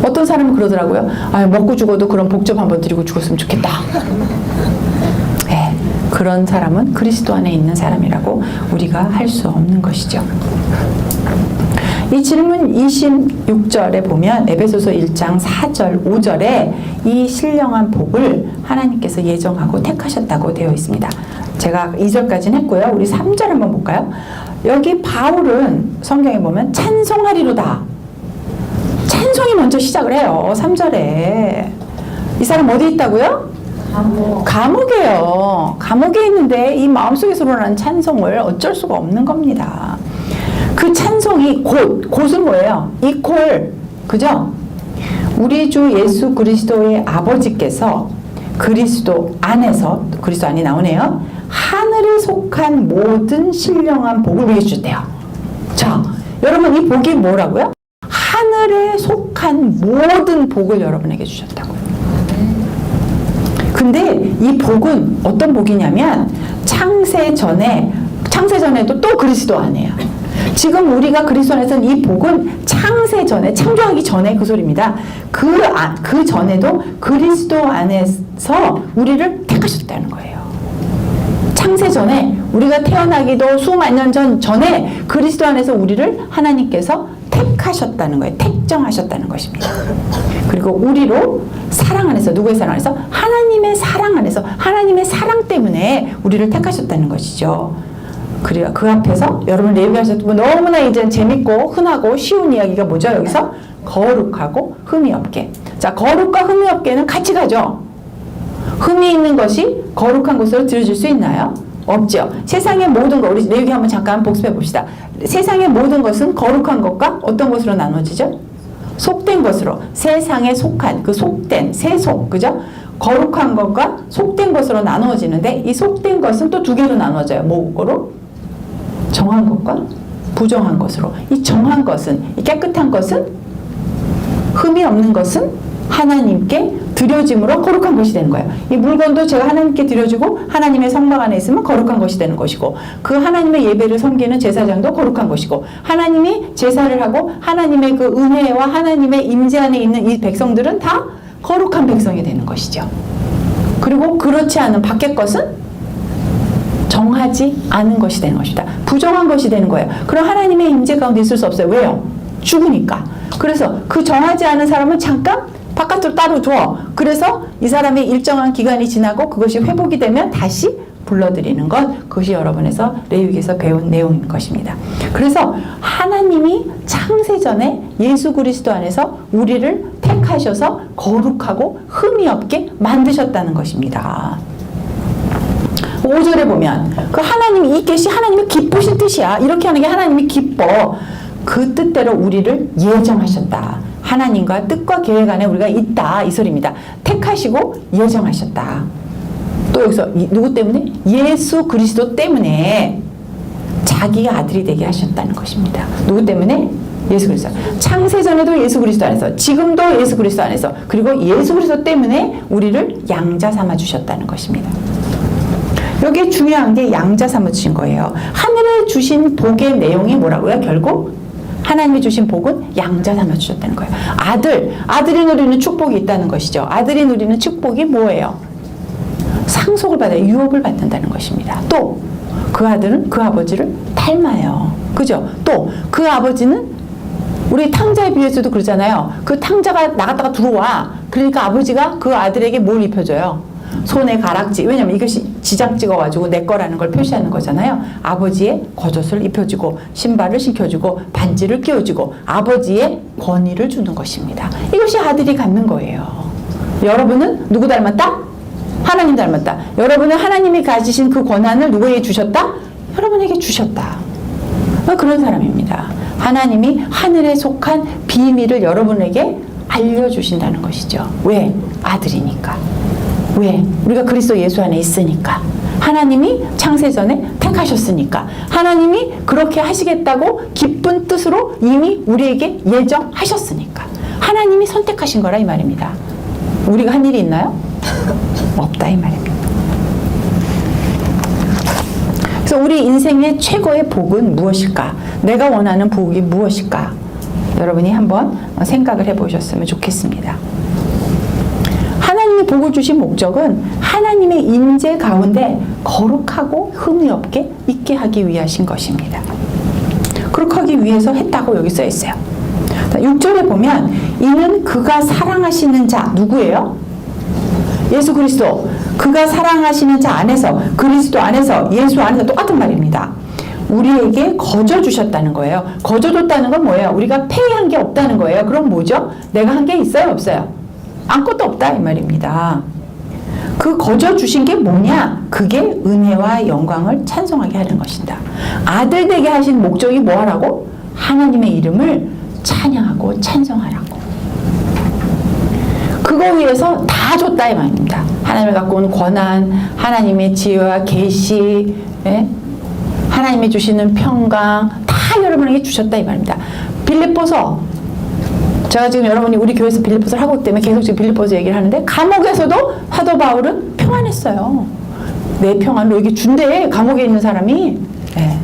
[SPEAKER 1] 어떤 사람은 그러더라고요. 아, 먹고 죽어도 그런 복 좀 한번 드리고 죽었으면 좋겠다. 네, 그런 사람은 그리스도 안에 있는 사람이라고 우리가 할 수 없는 것이죠. 이 질문 26절에 보면 에베소서 1장 4절, 5절에 이 신령한 복을 하나님께서 예정하고 택하셨다고 되어 있습니다. 제가 2절까지는 했고요. 우리 3절 한번 볼까요? 여기 바울은 성경에 보면 찬송하리로다. 찬송이 먼저 시작을 해요. 3절에. 이 사람 어디 있다고요? 감옥에요. 감옥에 있는데 이 마음속에서 우러나는 찬송을 어쩔 수가 없는 겁니다. 그 찬송이 곧은 뭐예요? 이퀄, 그죠? 우리 주 예수 그리스도의 아버지께서 그리스도 안에서, 그리스도 안이 나오네요. 하늘에 속한 모든 신령한 복을 위해 주셨대요. 자, 여러분 이 복이 뭐라고요? 하늘에 속한 모든 복을 여러분에게 주셨다고요. 근데 이 복은 어떤 복이냐면 창세전에도 또 그리스도 안에요. 지금 우리가 그리스도 안에서는 이 복은 창세 전에, 창조하기 전에 그 소리입니다. 그 전에도 그리스도 안에서 우리를 택하셨다는 거예요. 창세 전에 우리가 태어나기도 수만 년 전에 그리스도 안에서 우리를 하나님께서 택하셨다는 거예요. 택정하셨다는 것입니다. 그리고 우리로 사랑 안에서, 누구의 사랑 안에서? 하나님의 사랑 안에서, 하나님의 사랑 때문에 우리를 택하셨다는 것이죠. 그래요. 그 앞에서 여러분 레위기하셨던 너무나 이제 재밌고 흔하고 쉬운 이야기가 뭐죠? 여기서 거룩하고 흠이 없게. 자, 거룩과 흠이 없게는 같이 가죠. 흠이 있는 것이 거룩한 것으로 들여질 수 있나요? 없죠. 세상의 모든 것, 우리 레위기 한번 잠깐 복습해 봅시다. 세상의 모든 것은 거룩한 것과 어떤 것으로 나눠지죠? 속된 것으로. 세상에 속한, 그 속된, 세속, 그죠? 거룩한 것과 속된 것으로 나누어지는데 이 속된 것은 또 두 개로 나눠져요. 뭐로? 정한 것과 부정한 것으로. 이 정한 것은, 이 깨끗한 것은, 흠이 없는 것은 하나님께 드려짐으로 거룩한 것이 되는 거예요. 이 물건도 제가 하나님께 드려주고 하나님의 성막 안에 있으면 거룩한 것이 되는 것이고, 그 하나님의 예배를 섬기는 제사장도 거룩한 것이고, 하나님이 제사를 하고 하나님의 그 은혜와 하나님의 임재 안에 있는 이 백성들은 다 거룩한 백성이 되는 것이죠. 그리고 그렇지 않은 밖의 것은 정하지 않은 것이 되는 것이다. 부정한 것이 되는 거예요. 그럼 하나님의 임재 가운데 있을 수 없어요. 왜요? 죽으니까. 그래서 그 정하지 않은 사람은 잠깐 바깥으로 따로 줘. 그래서 이 사람이 일정한 기간이 지나고 그것이 회복이 되면 다시 불러들이는 것, 그것이 여러분에서 레위기에서 배운 내용인 것입니다. 그래서 하나님이 창세전에 예수 그리스도 안에서 우리를 택하셔서 거룩하고 흠이 없게 만드셨다는 것입니다. 5절에 보면 그 하나님이 이 뜻이 하나님이 기쁘신 뜻이야. 이렇게 하는 게 하나님이 기뻐. 그 뜻대로 우리를 예정하셨다. 하나님과 뜻과 계획 안에 우리가 있다. 이 소리입니다. 택하시고 예정하셨다. 또 여기서 누구 때문에? 예수 그리스도 때문에 자기 아들이 되게 하셨다는 것입니다. 누구 때문에? 예수 그리스도. 창세전에도 예수 그리스도 안에서, 지금도 예수 그리스도 안에서, 그리고 예수 그리스도 때문에 우리를 양자 삼아 주셨다는 것입니다. 여기에 중요한 게 양자 삼아 주신 거예요. 하늘에 주신 복의 내용이 뭐라고요? 결국 하나님이 주신 복은 양자 삼아 주셨다는 거예요. 아들이 누리는 축복이 있다는 것이죠. 아들이 누리는 축복이 뭐예요? 상속을 받아요. 유업을 받는다는 것입니다. 또 그 아들은 그 아버지를 닮아요. 그죠? 또 그 아버지는 우리 탕자에 비해서도 그러잖아요. 그 탕자가 나갔다가 들어와. 그러니까 아버지가 그 아들에게 뭘 입혀줘요? 손에 가락지, 왜냐면 이것이 지장 찍어가지고 내 거라는 걸 표시하는 거잖아요. 아버지의 겉옷을 입혀주고 신발을 신겨주고 반지를 끼워주고 아버지의 권위를 주는 것입니다. 이것이 아들이 갖는 거예요. 여러분은 누구 닮았다? 하나님 닮았다. 여러분은 하나님이 가지신 그 권한을 누구에게 주셨다? 여러분에게 주셨다. 그런 사람입니다. 하나님이 하늘에 속한 비밀을 여러분에게 알려주신다는 것이죠. 왜? 아들이니까. 왜? 우리가 그리스도 예수 안에 있으니까. 하나님이 창세전에 택하셨으니까. 하나님이 그렇게 하시겠다고 기쁜 뜻으로 이미 우리에게 예정하셨으니까. 하나님이 선택하신 거라 이 말입니다. 우리가 한 일이 있나요? 없다 이 말입니다. 그래서 우리 인생의 최고의 복은 무엇일까? 내가 원하는 복이 무엇일까? 여러분이 한번 생각을 해보셨으면 좋겠습니다. 하나님이 복을 주신 목적은 하나님의 임재 가운데 거룩하고 흠이 없게 있게 하기 위하신 것입니다. 그렇게 하기 위해서 했다고 여기 써 있어요. 6절에 보면 이는 그가 사랑하시는 자 누구예요? 예수 그리스도. 그가 사랑하시는 자 안에서 그리스도 안에서 예수 안에서 똑같은 말입니다. 우리에게 거저 주셨다는 거예요. 거저 줬다는 건 뭐예요? 우리가 페이한 게 없다는 거예요. 그럼 뭐죠? 내가 한 게 있어요? 없어요? 아무것도 없다 이 말입니다. 그 거저 주신 게 뭐냐? 그게 은혜와 영광을 찬송하게 하는 것이다. 아들 되게 하신 목적이 뭐하라고? 하나님의 이름을 찬양하고 찬송하라고. 그거 위해서 다 줬다 이 말입니다. 하나님을 갖고 온 권한, 하나님의 지혜와 계시, 예? 하나님이 주시는 평강 다 여러분에게 주셨다 이 말입니다. 빌립보서, 제가 지금 여러분이 우리 교회에서 빌립보서를 하고 있기 때문에 계속 지금 빌립보서 얘기를 하는데 감옥에서도 사도 바울은 평안했어요. 내 평안을 너에게 준대. 감옥에 있는 사람이. 예.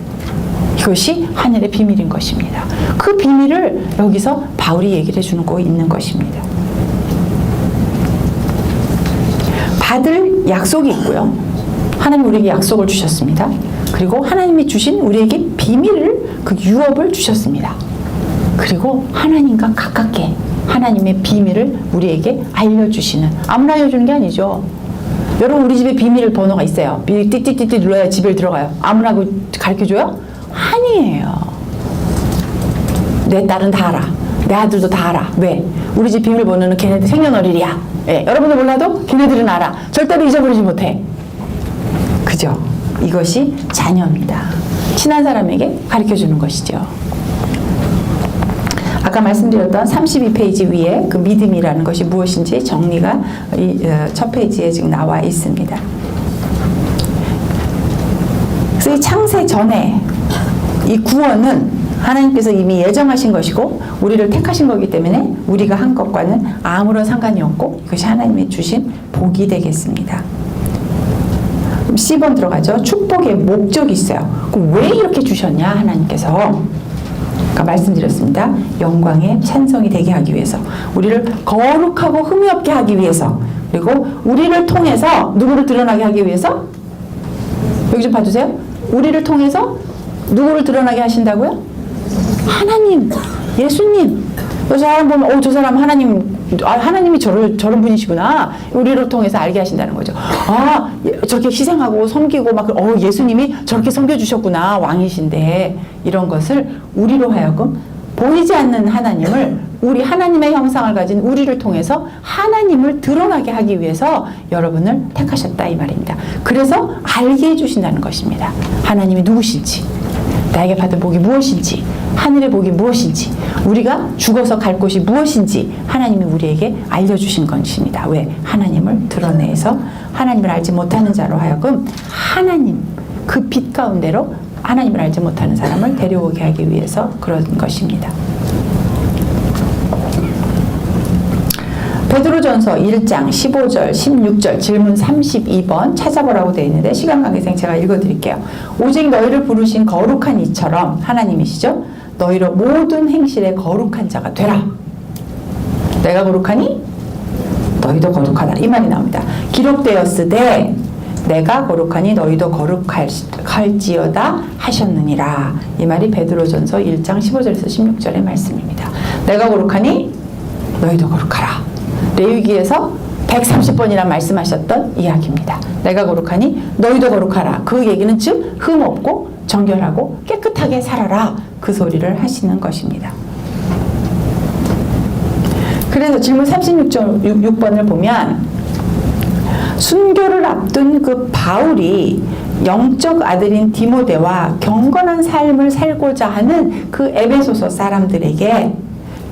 [SPEAKER 1] 이것이 하늘의 비밀인 것입니다. 그 비밀을 여기서 바울이 얘기를 해주고 있는 것입니다. 받을 약속이 있고요. 하나님 우리에게 약속을 주셨습니다. 그리고 하나님이 주신 우리에게 비밀을, 그 유업을 주셨습니다. 그리고 하나님과 가깝게 하나님의 비밀을 우리에게 알려주시는, 아무나 알려주는 게 아니죠. 여러분 우리 집에 비밀 번호가 있어요. 띠띠띠띠 눌러야 집에 들어가요. 아무나 가르쳐줘요? 아니에요. 내 딸은 다 알아. 내 아들도 다 알아. 왜? 우리 집 비밀번호는 걔네들 생년월일이야. 예, 여러분들 몰라도 걔네들은 알아. 절대로 잊어버리지 못해. 그죠? 이것이 자녀입니다. 친한 사람에게 가르쳐주는 것이죠. 아까 말씀드렸던 32페이지 위에 그 믿음이라는 것이 무엇인지 정리가 첫 페이지에 지금 나와 있습니다. 그래서 이 창세 전에 이 구원은 하나님께서 이미 예정하신 것이고 우리를 택하신 거기 때문에 우리가 한 것과는 아무런 상관이 없고 이것이 하나님이 주신 복이 되겠습니다. 10번 들어가죠. 축복의 목적이 있어요. 그럼 왜 이렇게 주셨냐 하나님께서. 아까 말씀드렸습니다. 영광의 찬송이 되게 하기 위해서, 우리를 거룩하고 흠이 없게 하기 위해서, 그리고 우리를 통해서 누구를 드러나게 하기 위해서. 여기 좀 봐주세요. 우리를 통해서 누구를 드러나게 하신다고요? 하나님, 예수님. 저 사람 보면 저 사람 하나님이 저런 분이시구나. 우리를 통해서 알게 하신다는 거죠. 아, 저렇게 희생하고 섬기고 막 예수님이 저렇게 섬겨주셨구나. 왕이신데. 이런 것을 우리로 하여금 보이지 않는 하나님을, 우리 하나님의 형상을 가진 우리를 통해서 하나님을 드러나게 하기 위해서 여러분을 택하셨다 이 말입니다. 그래서 알게 해주신다는 것입니다. 하나님이 누구신지, 나에게 받은 복이 무엇인지, 하늘의 복이 무엇인지, 우리가 죽어서 갈 곳이 무엇인지 하나님이 우리에게 알려주신 것입니다. 왜? 하나님을 드러내서 하나님을 알지 못하는 자로 하여금 하나님, 그 빛 가운데로 하나님을 알지 못하는 사람을 데려오게 하기 위해서 그런 것입니다. 베드로전서 1장 15절 16절 질문 32번 찾아보라고 되어 있는데 시간 관계상 제가 읽어드릴게요. 오직 너희를 부르신 거룩한 이처럼, 하나님이시죠? 너희로 모든 행실에 거룩한 자가 되라. 내가 거룩하니 너희도 거룩하다 이 말이 나옵니다. 기록되었으되 내가 거룩하니 너희도 거룩할지어다 하셨느니라. 이 말이 베드로전서 1장 15절에서 16절의 말씀입니다. 내가 거룩하니 너희도 거룩하라. 레위기에서 130번이나 말씀하셨던 이야기입니다. 내가 거룩하니 너희도 거룩하라. 그 얘기는 즉 흠없고 정결하고 깨끗하게 살아라. 그 소리를 하시는 것입니다. 그래서 질문 36번을 보면 순교를 앞둔 그 바울이 영적 아들인 디모데와 경건한 삶을 살고자 하는 그 에베소서 사람들에게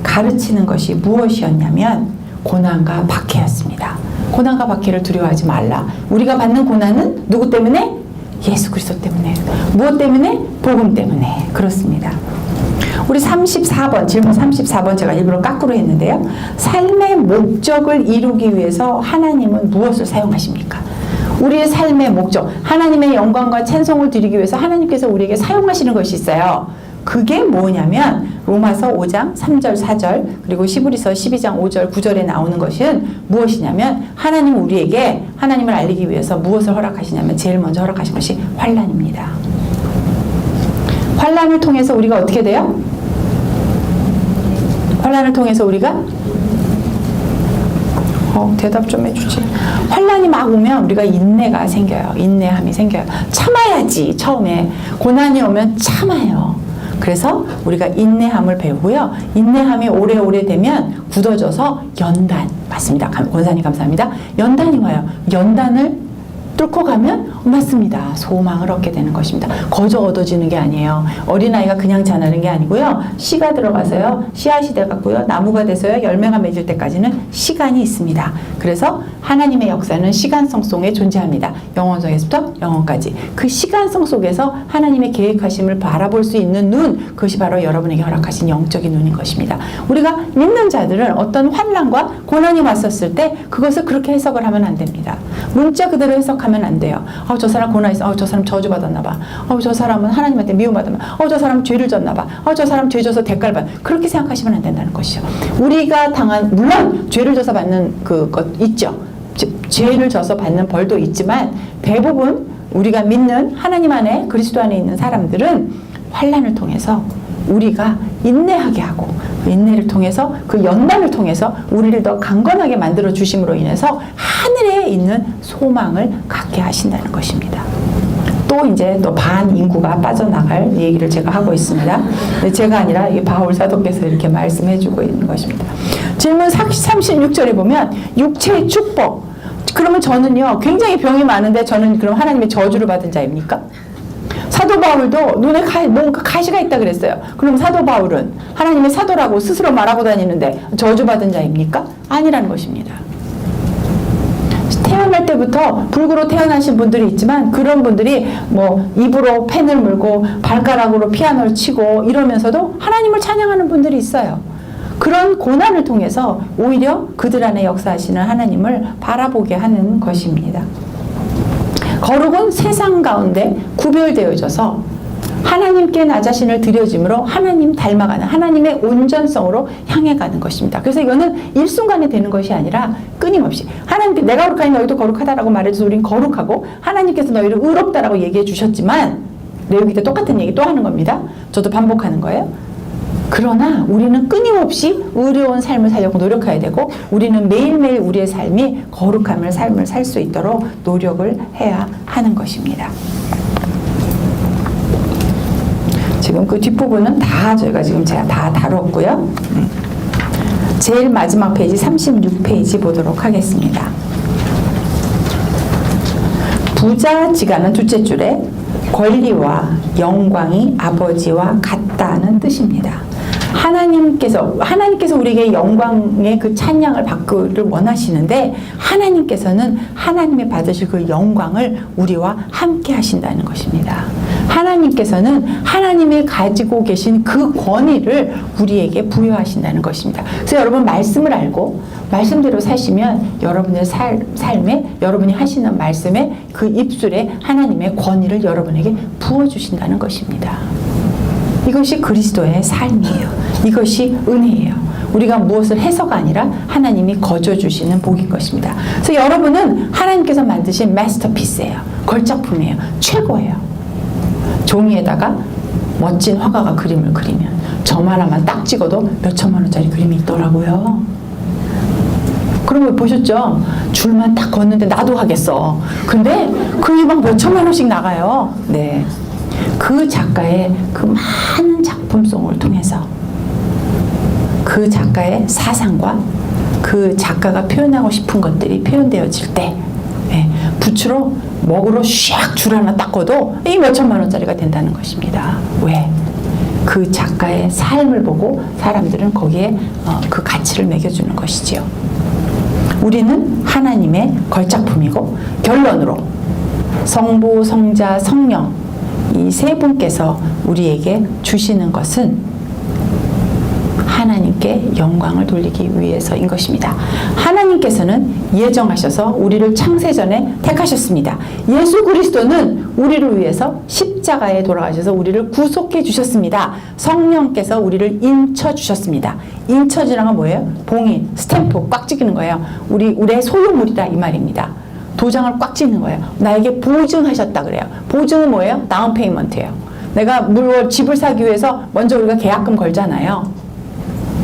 [SPEAKER 1] 가르치는 것이 무엇이었냐면 고난과 박해였습니다. 고난과 박해를 두려워하지 말라. 우리가 받는 고난은 누구 때문에? 예수 그리스도 때문에. 무엇 때문에? 복음 때문에. 그렇습니다. 우리 34번, 질문 34번 제가 일부러 까꾸로 했는데요. 삶의 목적을 이루기 위해서 하나님은 무엇을 사용하십니까? 우리의 삶의 목적, 하나님의 영광과 찬송을 드리기 위해서 하나님께서 우리에게 사용하시는 것이 있어요. 그게 뭐냐면 로마서 5장 3절 4절 그리고 시브리서 12장 5절 9절에 나오는 것은 무엇이냐면 하나님 우리에게 하나님을 알리기 위해서 무엇을 허락하시냐면 제일 먼저 허락하신 것이 환난입니다. 환난을 통해서 우리가 어떻게 돼요? 환난을 통해서 우리가 대답 좀 해주지. 환난이 막 오면 우리가 인내가 생겨요. 인내함이 생겨요. 참아야지. 처음에 고난이 오면 참아요. 그래서 우리가 인내함을 배우고요. 인내함이 오래오래 되면 굳어져서 연단. 맞습니다. 권사님 감사합니다. 연단이 와요. 연단을 뚫고 가면 맞습니다. 소망을 얻게 되는 것입니다. 거저 얻어지는 게 아니에요. 어린아이가 그냥 자라는 게 아니고요. 씨가 들어가서요. 씨앗이 돼갖고요. 나무가 돼서요. 열매가 맺을 때까지는 시간이 있습니다. 그래서 하나님의 역사는 시간성 속에 존재합니다. 영원성에서부터 영원까지. 그 시간성 속에서 하나님의 계획하심을 바라볼 수 있는 눈, 그것이 바로 여러분에게 허락하신 영적인 눈인 것입니다. 우리가 믿는 자들은 어떤 환난과 고난이 왔었을 때 그것을 그렇게 해석을 하면 안 됩니다. 문자 그대로 해석하면 안 돼요. 저 사람 고난 있어. 저 사람 저주받았나 봐. 저 사람은 하나님한테 미움받았나 봐. 저 사람 죄를 졌나 봐. 저 사람 죄 져서 대가를 받아. 그렇게 생각하시면 안 된다는 것이죠. 우리가 당한, 물론 죄를 져서 받는 그것 있죠. 죄를 져서 받는 벌도 있지만 대부분 우리가 믿는 하나님 안에 그리스도 안에 있는 사람들은 환난을 통해서 우리가 인내하게 하고 인내를 통해서 그 연단을 통해서 우리를 더 강건하게 만들어 주심으로 인해서 하늘에 있는 소망을 갖게 하신다는 것입니다. 또 이제 또 반 인구가 빠져나갈 얘기를 제가 하고 있습니다. 제가 아니라 이 바울 사도께서 이렇게 말씀해 주고 있는 것입니다. 질문 36절에 보면 육체의 축복. 그러면 저는요 굉장히 병이 많은데 저는 그럼 하나님의 저주를 받은 자입니까? 사도 바울도 눈에 뭔가 가시가 있다 그랬어요. 그럼 사도 바울은 하나님의 사도라고 스스로 말하고 다니는데 저주받은 자입니까? 아니라는 것입니다. 태어날 때부터 불구로 태어나신 분들이 있지만 그런 분들이 뭐 입으로 펜을 물고 발가락으로 피아노를 치고 이러면서도 하나님을 찬양하는 분들이 있어요. 그런 고난을 통해서 오히려 그들 안에 역사하시는 하나님을 바라보게 하는 것입니다. 거룩은 세상 가운데 구별되어져서 하나님께 나 자신을 드려짐으로 하나님 닮아가는 하나님의 온전성으로 향해 가는 것입니다. 그래서 이거는 일순간에 되는 것이 아니라 끊임없이 하나님께 내가 거룩하니 너희도 거룩하다라고 말해줘서 우린 거룩하고 하나님께서 너희를 의롭다라고 얘기해 주셨지만 레위기 때 똑같은 얘기 또 하는 겁니다. 저도 반복하는 거예요. 그러나 우리는 끊임없이 의로운 삶을 살려고 노력해야 되고 우리는 매일매일 우리의 삶이 거룩함을 삶을 살 수 있도록 노력을 해야 하는 것입니다. 지금 그 뒷부분은 다 저희가 지금 제가 다 다뤘고요. 제일 마지막 페이지 36페이지 보도록 하겠습니다. 부자지간은 둘째 줄에 권리와 영광이 아버지와 같다는 뜻입니다. 하나님께서 우리에게 영광의 그 찬양을 받기를 원하시는데 하나님께서는 하나님의 받으실 그 영광을 우리와 함께 하신다는 것입니다. 하나님께서는 하나님이 가지고 계신 그 권위를 우리에게 부여하신다는 것입니다. 그래서 여러분 말씀을 알고 말씀대로 사시면 여러분의 삶에 여러분이 하시는 말씀에 그 입술에 하나님의 권위를 여러분에게 부어주신다는 것입니다. 이것이 그리스도의 삶이에요. 이것이 은혜예요. 우리가 무엇을 해서가 아니라 하나님이 거저주시는 복인 것입니다. 그래서 여러분은 하나님께서 만드신 마스터피스예요. 걸작품이에요. 최고예요. 종이에다가 멋진 화가가 그림을 그리면 점 하나만 딱 찍어도 몇 천만 원짜리 그림이 있더라고요. 그러면 보셨죠? 줄만 딱 걷는데 나도 하겠어. 근데 그게 막 몇천만 원씩 나가요. 네. 그 작가의 그 많은 작품성을 통해서 그 작가의 사상과 그 작가가 표현하고 싶은 것들이 표현되어질 때 붓으로 먹으로 샥 줄 하나 닦아도 이 몇천만 원짜리가 된다는 것입니다. 왜? 그 작가의 삶을 보고 사람들은 거기에 그 가치를 매겨주는 것이지요. 우리는 하나님의 걸작품이고 결론으로 성부, 성자, 성령 이 세 분께서 우리에게 주시는 것은 하나님께 영광을 돌리기 위해서인 것입니다. 하나님께서는 예정하셔서 우리를 창세전에 택하셨습니다. 예수 그리스도는 우리를 위해서 십자가에 돌아가셔서 우리를 구속해 주셨습니다. 성령께서 우리를 인쳐 주셨습니다. 인쳐주는 건 뭐예요? 봉인, 스탬프 꽉 찍는 거예요. 우리의 소유물이다 이 말입니다. 도장을 꽉 찍는 거예요. 나에게 보증하셨다 그래요. 보증은 뭐예요? 다운 페이먼트예요. 내가 집을 사기 위해서 먼저 우리가 계약금 걸잖아요.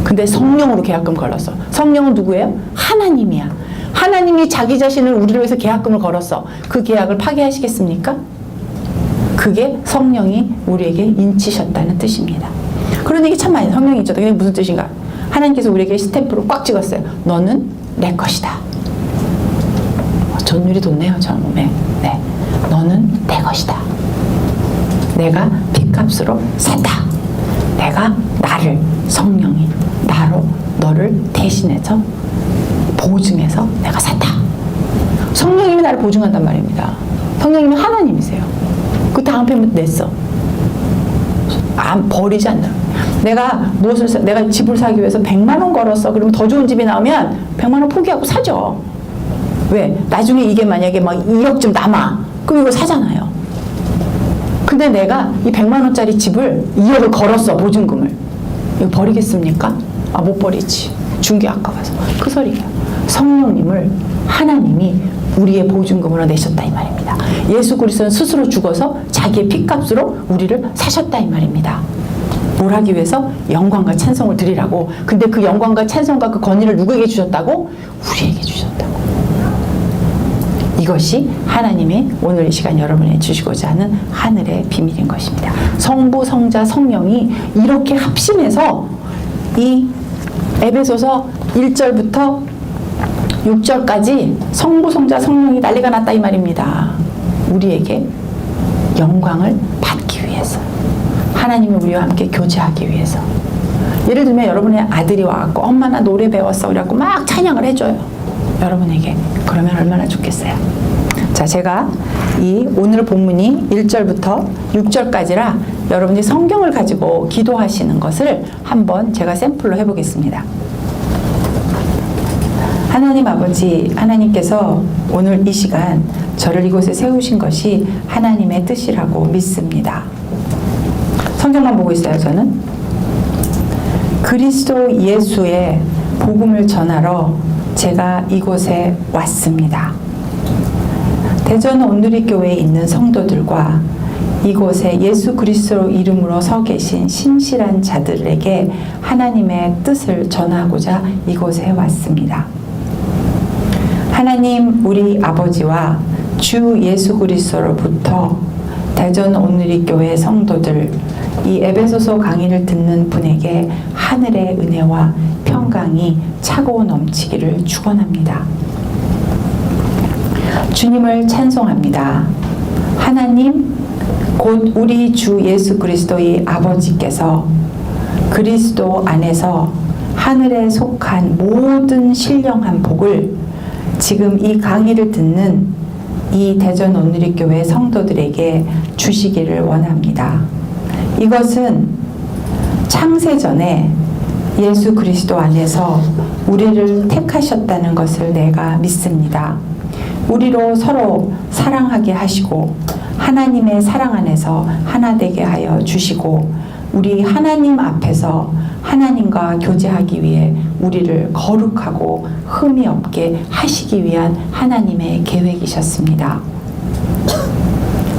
[SPEAKER 1] 근데 성령으로 계약금 걸었어. 성령은 누구예요? 하나님이야. 하나님이 자기 자신을 우리를 위해서 계약금을 걸었어. 그 계약을 파기하시겠습니까? 그게 성령이 우리에게 인치셨다는 뜻입니다. 그런 얘기 참 많이 성령이 인쳤다. 그게 무슨 뜻인가? 하나님께서 우리에게 스탬프로 꽉 찍었어요. 너는 내 것이다. 전율이 돋네요, 저 몸에. 네. 너는 내 것이다. 내가 핏값으로 샀다. 내가 나를 성령이 나로 너를 대신해서 보증해서 내가 샀다. 성령님이 나를 보증한단 말입니다. 성령님이 하나님이세요. 그 다음 페이먼트 냈어. 안 버리지 않는. 내가 내가 집을 사기 위해서 100만 원 걸었어. 그러면 더 좋은 집이 나오면 100만 원 포기하고 사죠. 왜? 나중에 이게 만약에 막 2억쯤 남아. 그럼 이거 사잖아요. 근데 내가 이 100만 원짜리 집을 2억을 걸었어. 보증금을. 이거 버리겠습니까? 아, 못 버리지. 중개 아까워서. 그 소리예요. 성령님을 하나님이 우리의 보증금으로 내셨다 이 말입니다. 예수 그리스도는 스스로 죽어서 자기의 핏값으로 우리를 사셨다 이 말입니다. 뭘 하기 위해서? 영광과 찬송을 드리라고. 근데 그 영광과 찬송과 그 권위를 누구에게 주셨다고? 우리에게 주셨다고. 이것이 하나님이 오늘 이 시간 여러분에게 주시고자 하는 하늘의 비밀인 것입니다. 성부, 성자, 성령이 이렇게 합심해서 이 에베소서 1절부터 6절까지 성부, 성자, 성령이 난리가 났다 이 말입니다. 우리에게 영광을 받기 위해서, 하나님이 우리와 함께 교제하기 위해서. 예를 들면 여러분의 아들이 와갖고 엄마 나 노래 배웠어 그래갖고 막 찬양을 해줘요. 여러분에게. 그러면 얼마나 좋겠어요. 자, 제가 이 오늘 본문이 1절부터 6절까지라 여러분이 성경을 가지고 기도하시는 것을 한번 제가 샘플로 해보겠습니다. 하나님 아버지, 하나님께서 오늘 이 시간 저를 이곳에 세우신 것이 하나님의 뜻이라고 믿습니다. 성경만 보고 있어요, 저는. 그리스도 예수의 복음을 전하러 제가 이곳에 왔습니다. 대전 온누리교회에 있는 성도들과 이곳에 예수 그리스도 이름으로 서 계신 신실한 자들에게 하나님의 뜻을 전하고자 이곳에 왔습니다. 하나님, 우리 아버지와 주 예수 그리스도로부터 대전 온누리교회 성도들, 이 에베소서 강의를 듣는 분에게 하늘의 은혜와 평강이 차고 넘치기를 축원합니다. 주님을 찬송합니다. 하나님, 곧 우리 주 예수 그리스도의 아버지께서 그리스도 안에서 하늘에 속한 모든 신령한 복을 지금 이 강의를 듣는 이 대전 온누리교회 성도들에게 주시기를 원합니다. 이것은 창세전에 예수 그리스도 안에서 우리를 택하셨다는 것을 내가 믿습니다. 우리로 서로 사랑하게 하시고 하나님의 사랑 안에서 하나 되게 하여 주시고 우리 하나님 앞에서 하나님과 교제하기 위해 우리를 거룩하고 흠이 없게 하시기 위한 하나님의 계획이셨습니다.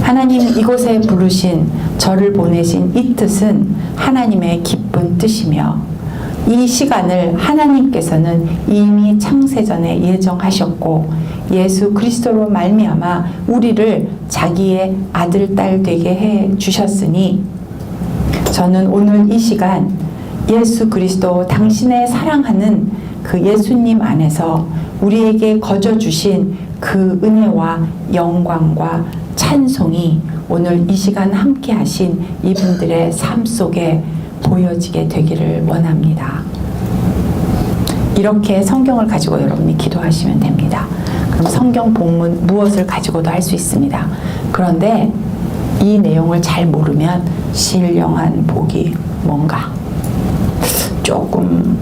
[SPEAKER 1] 하나님, 이곳에 부르신 저를 보내신 이 뜻은 하나님의 기쁜 뜻이며 이 시간을 하나님께서는 이미 창세전에 예정하셨고 예수 그리스도로 말미암아 우리를 자기의 아들, 딸 되게 해 주셨으니 저는 오늘 이 시간 예수 그리스도 당신의 사랑하는 그 예수님 안에서 우리에게 거저 주신 그 은혜와 영광과 찬송이 오늘 이 시간 함께 하신 이분들의 삶 속에 보여지게 되기를 원합니다. 이렇게 성경을 가지고 여러분이 기도하시면 됩니다. 그럼 성경 본문 무엇을 가지고도 할 수 있습니다. 그런데 이 내용을 잘 모르면 신령한 복이 뭔가 조금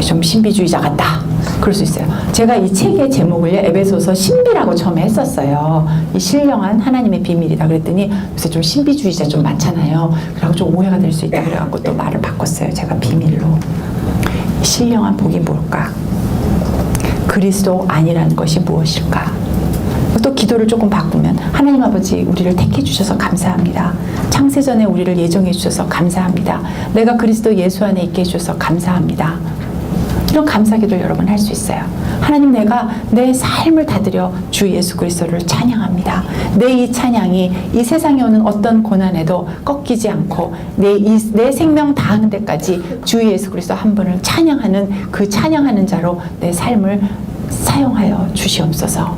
[SPEAKER 1] 좀 신비주의자 같다 그럴 수 있어요. 제가 이 책의 제목을요 에베소서 신비라고 처음에 했었어요. 이 신령한 하나님의 비밀이다 그랬더니 요새 좀 신비주의자 좀 많잖아요. 그래서 좀 오해가 될 수 있다 그래갖고 또 말을 바꿨어요. 제가 비밀로. 신령한 복이 뭘까? 그리스도 안이라는 것이 무엇일까? 또 기도를 조금 바꾸면 하나님 아버지 우리를 택해 주셔서 감사합니다. 창세전에 우리를 예정해 주셔서 감사합니다. 내가 그리스도 예수 안에 있게 해주셔서 감사합니다. 이런 감사기도를 여러분 할 수 있어요. 하나님 내가 내 삶을 다 드려 주 예수 그리스도를 찬양합니다. 내 이 찬양이 이 세상에 오는 어떤 고난에도 꺾이지 않고 내 생명 다하는 데까지 주 예수 그리스도 한 분을 찬양하는 그 찬양하는 자로 내 삶을 사용하여 주시옵소서.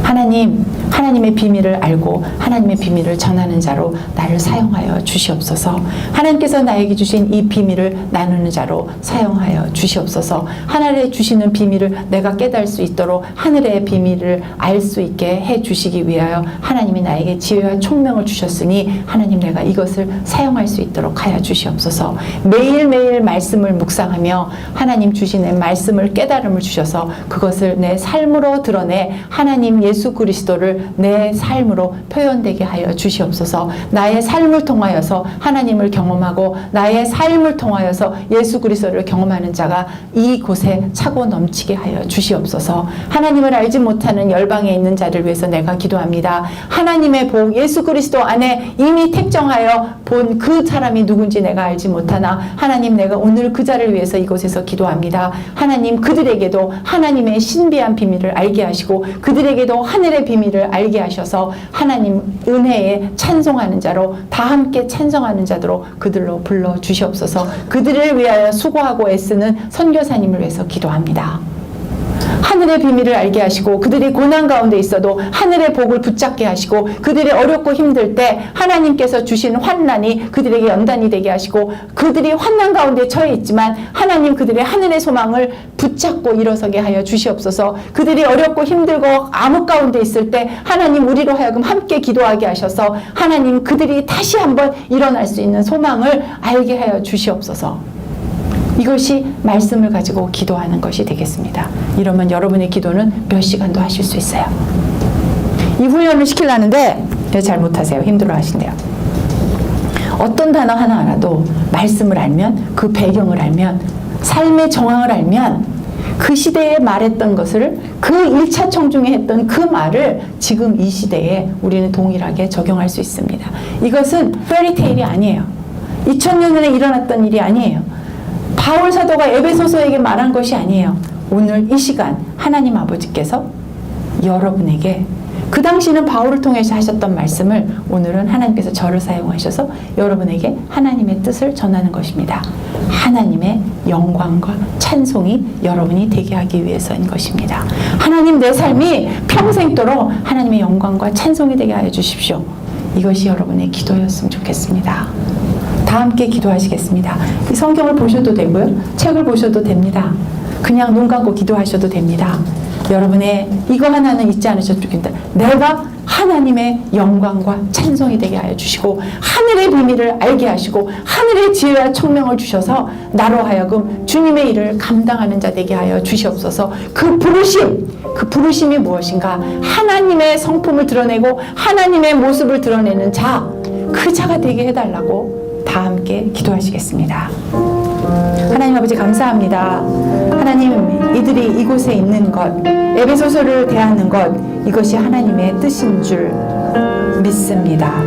[SPEAKER 1] 하나님의 비밀을 알고 하나님의 비밀을 전하는 자로 나를 사용하여 주시옵소서. 하나님께서 나에게 주신 이 비밀을 나누는 자로 사용하여 주시옵소서. 하늘에 주시는 비밀을 내가 깨달을 수 있도록 하늘의 비밀을 알 수 있게 해 주시기 위하여 하나님이 나에게 지혜와 총명을 주셨으니 하나님 내가 이것을 사용할 수 있도록 하여 주시옵소서. 매일매일 말씀을 묵상하며 하나님 주시는 말씀을 깨달음을 주셔서 그것을 내 삶으로 드러내 하나님 예수 그리스도를 내 삶으로 표현되게 하여 주시옵소서. 나의 삶을 통하여서 하나님을 경험하고 나의 삶을 통하여서 예수 그리스도를 경험하는 자가 이곳에 차고 넘치게 하여 주시옵소서. 하나님을 알지 못하는 열방에 있는 자를 위해서 내가 기도합니다. 하나님의 복 예수 그리스도 안에 이미 택정하여 본 그 사람이 누군지 내가 알지 못하나 하나님 내가 오늘 그 자를 위해서 이곳에서 기도합니다. 하나님 그들에게도 하나님의 신비한 비밀을 알게 하시고 그들에게도 하늘의 비밀을 알게 하셔서 하나님 은혜에 찬송하는 자로 다 함께 찬송하는 자로 그들로 불러 주시옵소서. 그들을 위하여 수고하고 애쓰는 선교사님을 위해서 기도합니다. 하늘의 비밀을 알게 하시고 그들이 고난 가운데 있어도 하늘의 복을 붙잡게 하시고 그들이 어렵고 힘들 때 하나님께서 주신 환난이 그들에게 연단이 되게 하시고 그들이 환난 가운데 처해 있지만 하나님 그들의 하늘의 소망을 붙잡고 일어서게 하여 주시옵소서. 그들이 어렵고 힘들고 암흑 가운데 있을 때 하나님 우리로 하여금 함께 기도하게 하셔서 하나님 그들이 다시 한번 일어날 수 있는 소망을 알게 하여 주시옵소서. 이것이 말씀을 가지고 기도하는 것이 되겠습니다. 이러면 여러분의 기도는 몇 시간도 하실 수 있어요. 이 훈련을 시키려는데 잘 못하세요. 힘들어 하신대요. 어떤 단어 하나 알아도 말씀을 알면 그 배경을 알면 삶의 정황을 알면 그 시대에 말했던 것을 그 1차 청중에 했던 그 말을 지금 이 시대에 우리는 동일하게 적용할 수 있습니다. 이것은 페리테일이 아니에요. 2000년 전에 일어났던 일이 아니에요. 바울 사도가 에베소서에게 말한 것이 아니에요. 오늘 이 시간 하나님 아버지께서 여러분에게 그 당시는 바울을 통해서 하셨던 말씀을 오늘은 하나님께서 저를 사용하셔서 여러분에게 하나님의 뜻을 전하는 것입니다. 하나님의 영광과 찬송이 여러분이 되게 하기 위해서인 것입니다. 하나님 내 삶이 평생도록 하나님의 영광과 찬송이 되게 하여 주십시오. 이것이 여러분의 기도였으면 좋겠습니다. 다 함께 기도하시겠습니다. 이 성경을 보셔도 되고요. 책을 보셔도 됩니다. 그냥 눈 감고 기도하셔도 됩니다. 여러분의 이거 하나는 잊지 않으셔도 좋겠다. 내가 하나님의 영광과 찬송이 되게 하여 주시고 하늘의 비밀을 알게 하시고 하늘의 지혜와 총명을 주셔서 나로 하여금 주님의 일을 감당하는 자 되게 하여 주시옵소서. 그 부르심이 무엇인가? 하나님의 성품을 드러내고 하나님의 모습을 드러내는 자, 그 자가 되게 해달라고 다 함께 기도하시겠습니다. 하나님 아버지 감사합니다. 하나님 이들이 이곳에 있는 것, 에베소서를 대하는 것, 이것이 하나님의 뜻인 줄 믿습니다.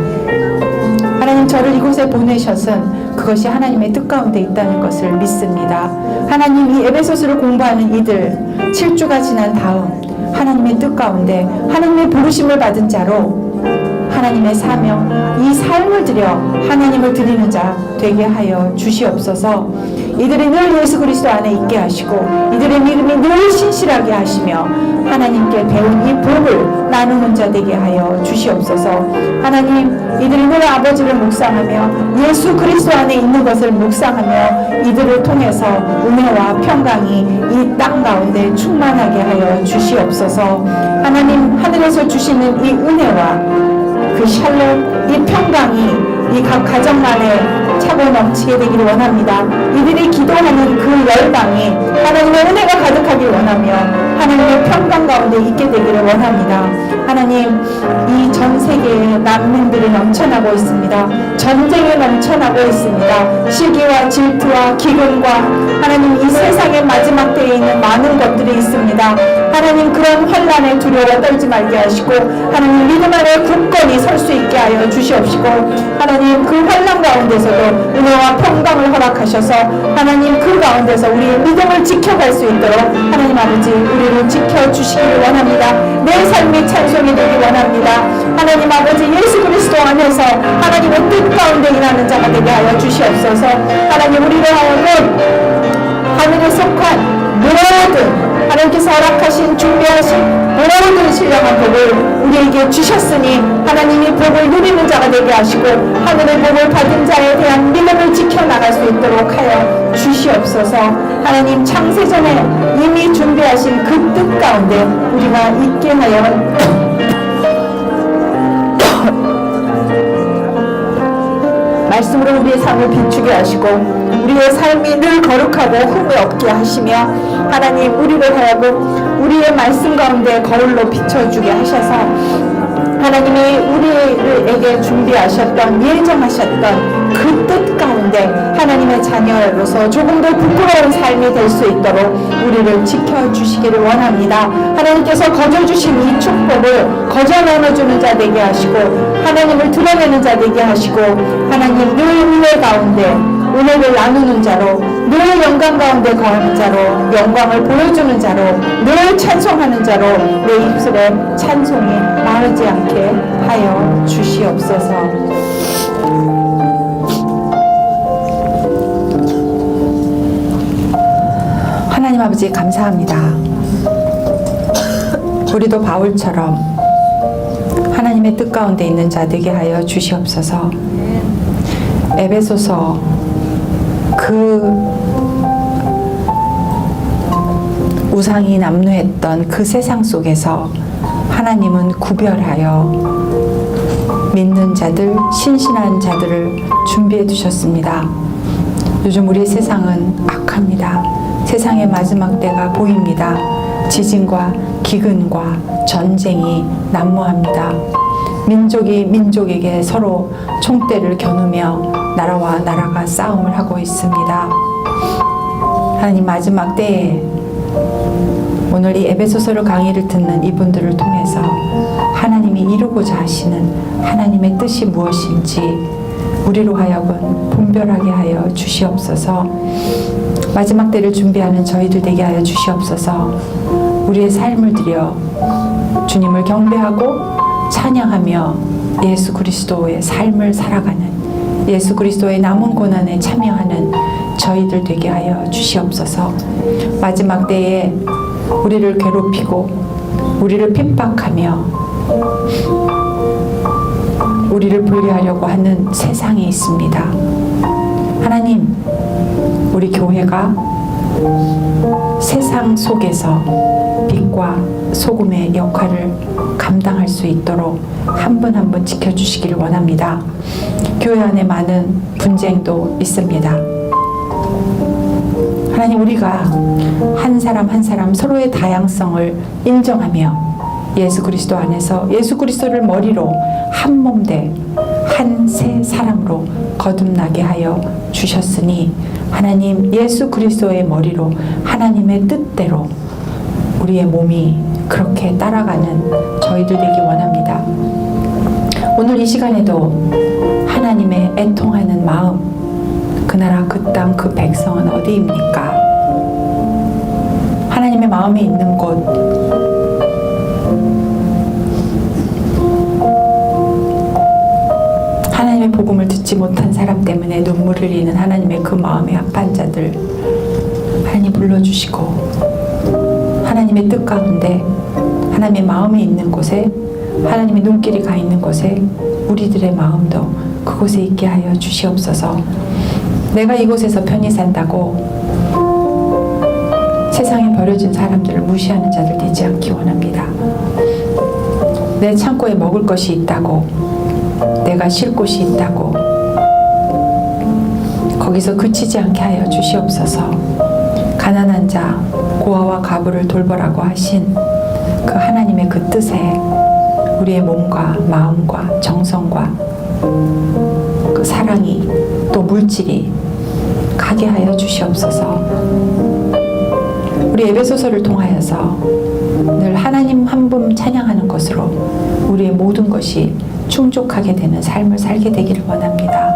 [SPEAKER 1] 하나님 저를 이곳에 보내셨은 그것이 하나님의 뜻 가운데 있다는 것을 믿습니다. 하나님 이 에베소서를 공부하는 이들 7주가 지난 다음 하나님의 뜻 가운데 하나님의 부르심을 받은 자로 하나님의 사명, 이 삶을 들여 하나님을 드리는 자 되게 하여 주시옵소서. 이들이 늘 예수 그리스도 안에 있게 하시고 이들의 믿음이 늘 신실하게 하시며 하나님께 배운 이 복을 나누는 자 되게 하여 주시옵소서. 하나님 이들이 늘 아버지를 묵상하며 예수 그리스도 안에 있는 것을 묵상하며 이들을 통해서 은혜와 평강이 이 땅 가운데 충만하게 하여 주시옵소서. 하나님 하늘에서 주시는 이 은혜와 그 샬롬, 이 평강이 이 각 가정 안에 차고 넘치게 되기를 원합니다. 이들이 기도하는 그 열방이 하나님의 은혜가 가득하길 원하며 하나님의 평강 가운데 있게 되기를 원합니다. 하나님 이 전 세계에 난민들이 넘쳐나고 있습니다. 전쟁이 넘쳐나고 있습니다. 시기와 질투와 기근과 하나님 이 세상의 마지막 때에 있는 많은 것들이 있습니다. 하나님 그런 환난에 두려워 떨지 말게 하시고 하나님 믿음 안에 굳건히 설 수 있게 하여 주시옵시고 하나님 그 환난 가운데서도 은혜와 평강을 허락하셔서 하나님 그 가운데서 우리의 믿음을 지켜갈 수 있도록 하나님 아버지 우리를 지켜주시기를 원합니다. 내 삶이 찬송이 되길 원합니다. 하나님 아버지 예수 그리스도 안에서 하나님의 뜻 가운데 일하는 자가 되게 하여 주시옵소서. 하나님 우리를 하여금 하늘에 속한 모든 하나님께서 허락하신 준비하신 모든 신령한 복을 우리에게 주셨으니 하나님이 복을 누리는 자가 되게 하시고 하늘의 복을 받은 자에 대한 믿음을 지켜나갈 수 있도록 하여 주시옵소서. 하나님 창세전에 이미 준비하신 그 뜻 가운데 우리가 있게 하여 말씀으로 우리의 삶을 비추게 하시고 우리의 삶이 늘 거룩하고 흠이 없게 하시며 하나님 우리를 하여금 우리의 말씀 가운데 거울로 비춰주게 하셔서 하나님이 우리에게 준비하셨던 예정하셨던 그 뜻 가운데 하나님의 자녀로서 조금 더 부끄러운 삶이 될 수 있도록 우리를 지켜주시기를 원합니다. 하나님께서 거저주신 이 축복을 거저 나눠주는 자 되게 하시고 하나님을 드러내는 자 되게 하시고 하나님 늘 은혜 가운데 은혜를 나누는 자로 늘 영광 가운데 거하는 자로 영광을 보여주는 자로 늘 찬송하는 자로 내 입술에 찬송이 마르지 않게 하여 주시옵소서. 하나님 아버지 감사합니다. 우리도 바울처럼 하나님의 뜻 가운데 있는 자 되게 하여 주시옵소서. 에베소서 그 우상이 남루했던 그 세상 속에서 하나님은 구별하여 믿는 자들, 신실한 자들을 준비해 두셨습니다. 요즘 우리 세상은 악합니다. 세상의 마지막 때가 보입니다. 지진과 기근과 전쟁이 난무합니다. 민족이 민족에게 서로 총대를 겨누며 나라와 나라가 싸움을 하고 있습니다. 하나님 마지막 때에 오늘 이 에베소서를 강의를 듣는 이분들을 통해서 하나님이 이루고자 하시는 하나님의 뜻이 무엇인지 우리로 하여금 분별하게 하여 주시옵소서. 마지막 때를 준비하는 저희들 되게 하여 주시옵소서. 우리의 삶을 들여 주님을 경배하고 찬양하며 예수 그리스도의 삶을 살아가는 예수 그리스도의 남은 고난에 참여하는 저희들 되게 하여 주시옵소서. 마지막 때에 우리를 괴롭히고 우리를 핍박하며 우리를 분리하려고 하는 세상이 있습니다. 하나님, 우리 교회가 세상 속에서 빛과 소금의 역할을 감당할 수 있도록 한 분 한 분 지켜주시기를 원합니다. 교회 안에 많은 분쟁도 있습니다. 하나님, 우리가 한 사람 한 사람 서로의 다양성을 인정하며 예수 그리스도 안에서 예수 그리스도를 머리로 한 몸되 한 새 사람으로 거듭나게 하여 주셨으니 하나님 예수 그리스도의 머리로 하나님의 뜻대로 우리의 몸이 그렇게 따라가는 저희들 되기 원합니다. 오늘 이 시간에도 하나님의 애통하는 마음, 그 나라, 그 땅, 그 백성은 어디입니까? 하나님의 마음이 있는 곳, 하나님의 복음을 듣지 못한 사람 때문에 눈물을 흘리는 하나님의 그 마음의 아픈 자들 하나님 불러주시고, 하나님의 뜻 가운데 하나님의 마음이 있는 곳에, 하나님의 눈길이 가 있는 곳에 우리들의 마음도 그곳에 있게 하여 주시옵소서. 내가 이곳에서 편히 산다고 세상에 버려진 사람들을 무시하는 자들 되지 않기 원합니다. 내 창고에 먹을 것이 있다고, 내가 쉴 곳이 있다고 거기서 그치지 않게 하여 주시옵소서. 가난한 자, 고아와 과부를 돌보라고 하신 그 하나님의 그 뜻에 우리의 몸과 마음과 정성과 그 사랑이 또 물질이 가게 하여 주시옵소서. 우리 에베소서를 통하여서 늘 하나님 한 분 찬양하는 것으로 우리의 모든 것이 충족하게 되는 삶을 살게 되기를 원합니다.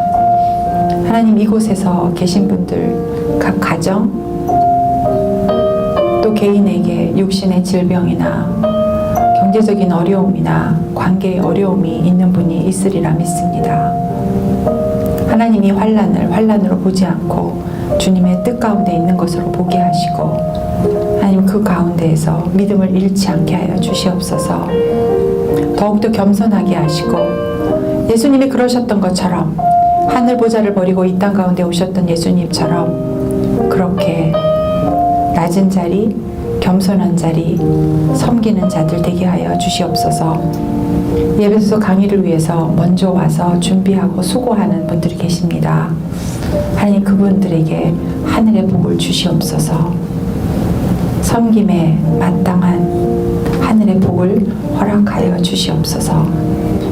[SPEAKER 1] 하나님, 이곳에서 계신 분들 각 가정 또 개인에게 육신의 질병이나 경제적인 어려움이나 관계의 어려움이 있는 분이 있으리라 믿습니다. 하나님이 환난을 환난으로 보지 않고 주님의 뜻 가운데 있는 것으로 보게 하시고, 하나님 그 가운데에서 믿음을 잃지 않게 하여 주시옵소서. 더욱더 겸손하게 하시고, 예수님이 그러셨던 것처럼 하늘 보좌를 버리고 이 땅 가운데 오셨던 예수님처럼 그렇게 낮은 자리, 겸손한 자리, 섬기는 자들 되게 하여 주시옵소서. 예배소서 강의를 위해서 먼저 와서 준비하고 수고하는 분들이 계십니다. 하나님, 그분들에게 하늘의 복을 주시옵소서. 섬김에 마땅한 하늘의 복을 허락하여 주시옵소서.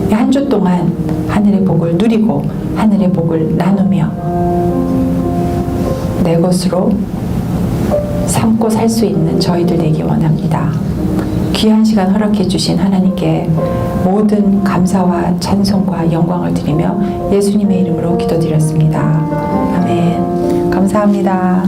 [SPEAKER 1] 이 한 주 동안 하늘의 복을 누리고 하늘의 복을 나누며 내 것으로 삼고 살 수 있는 저희들 되기 원합니다. 귀한 시간 허락해 주신 하나님께 모든 감사와 찬송과 영광을 드리며 예수님의 이름으로 기도드렸습니다. 아멘. 감사합니다.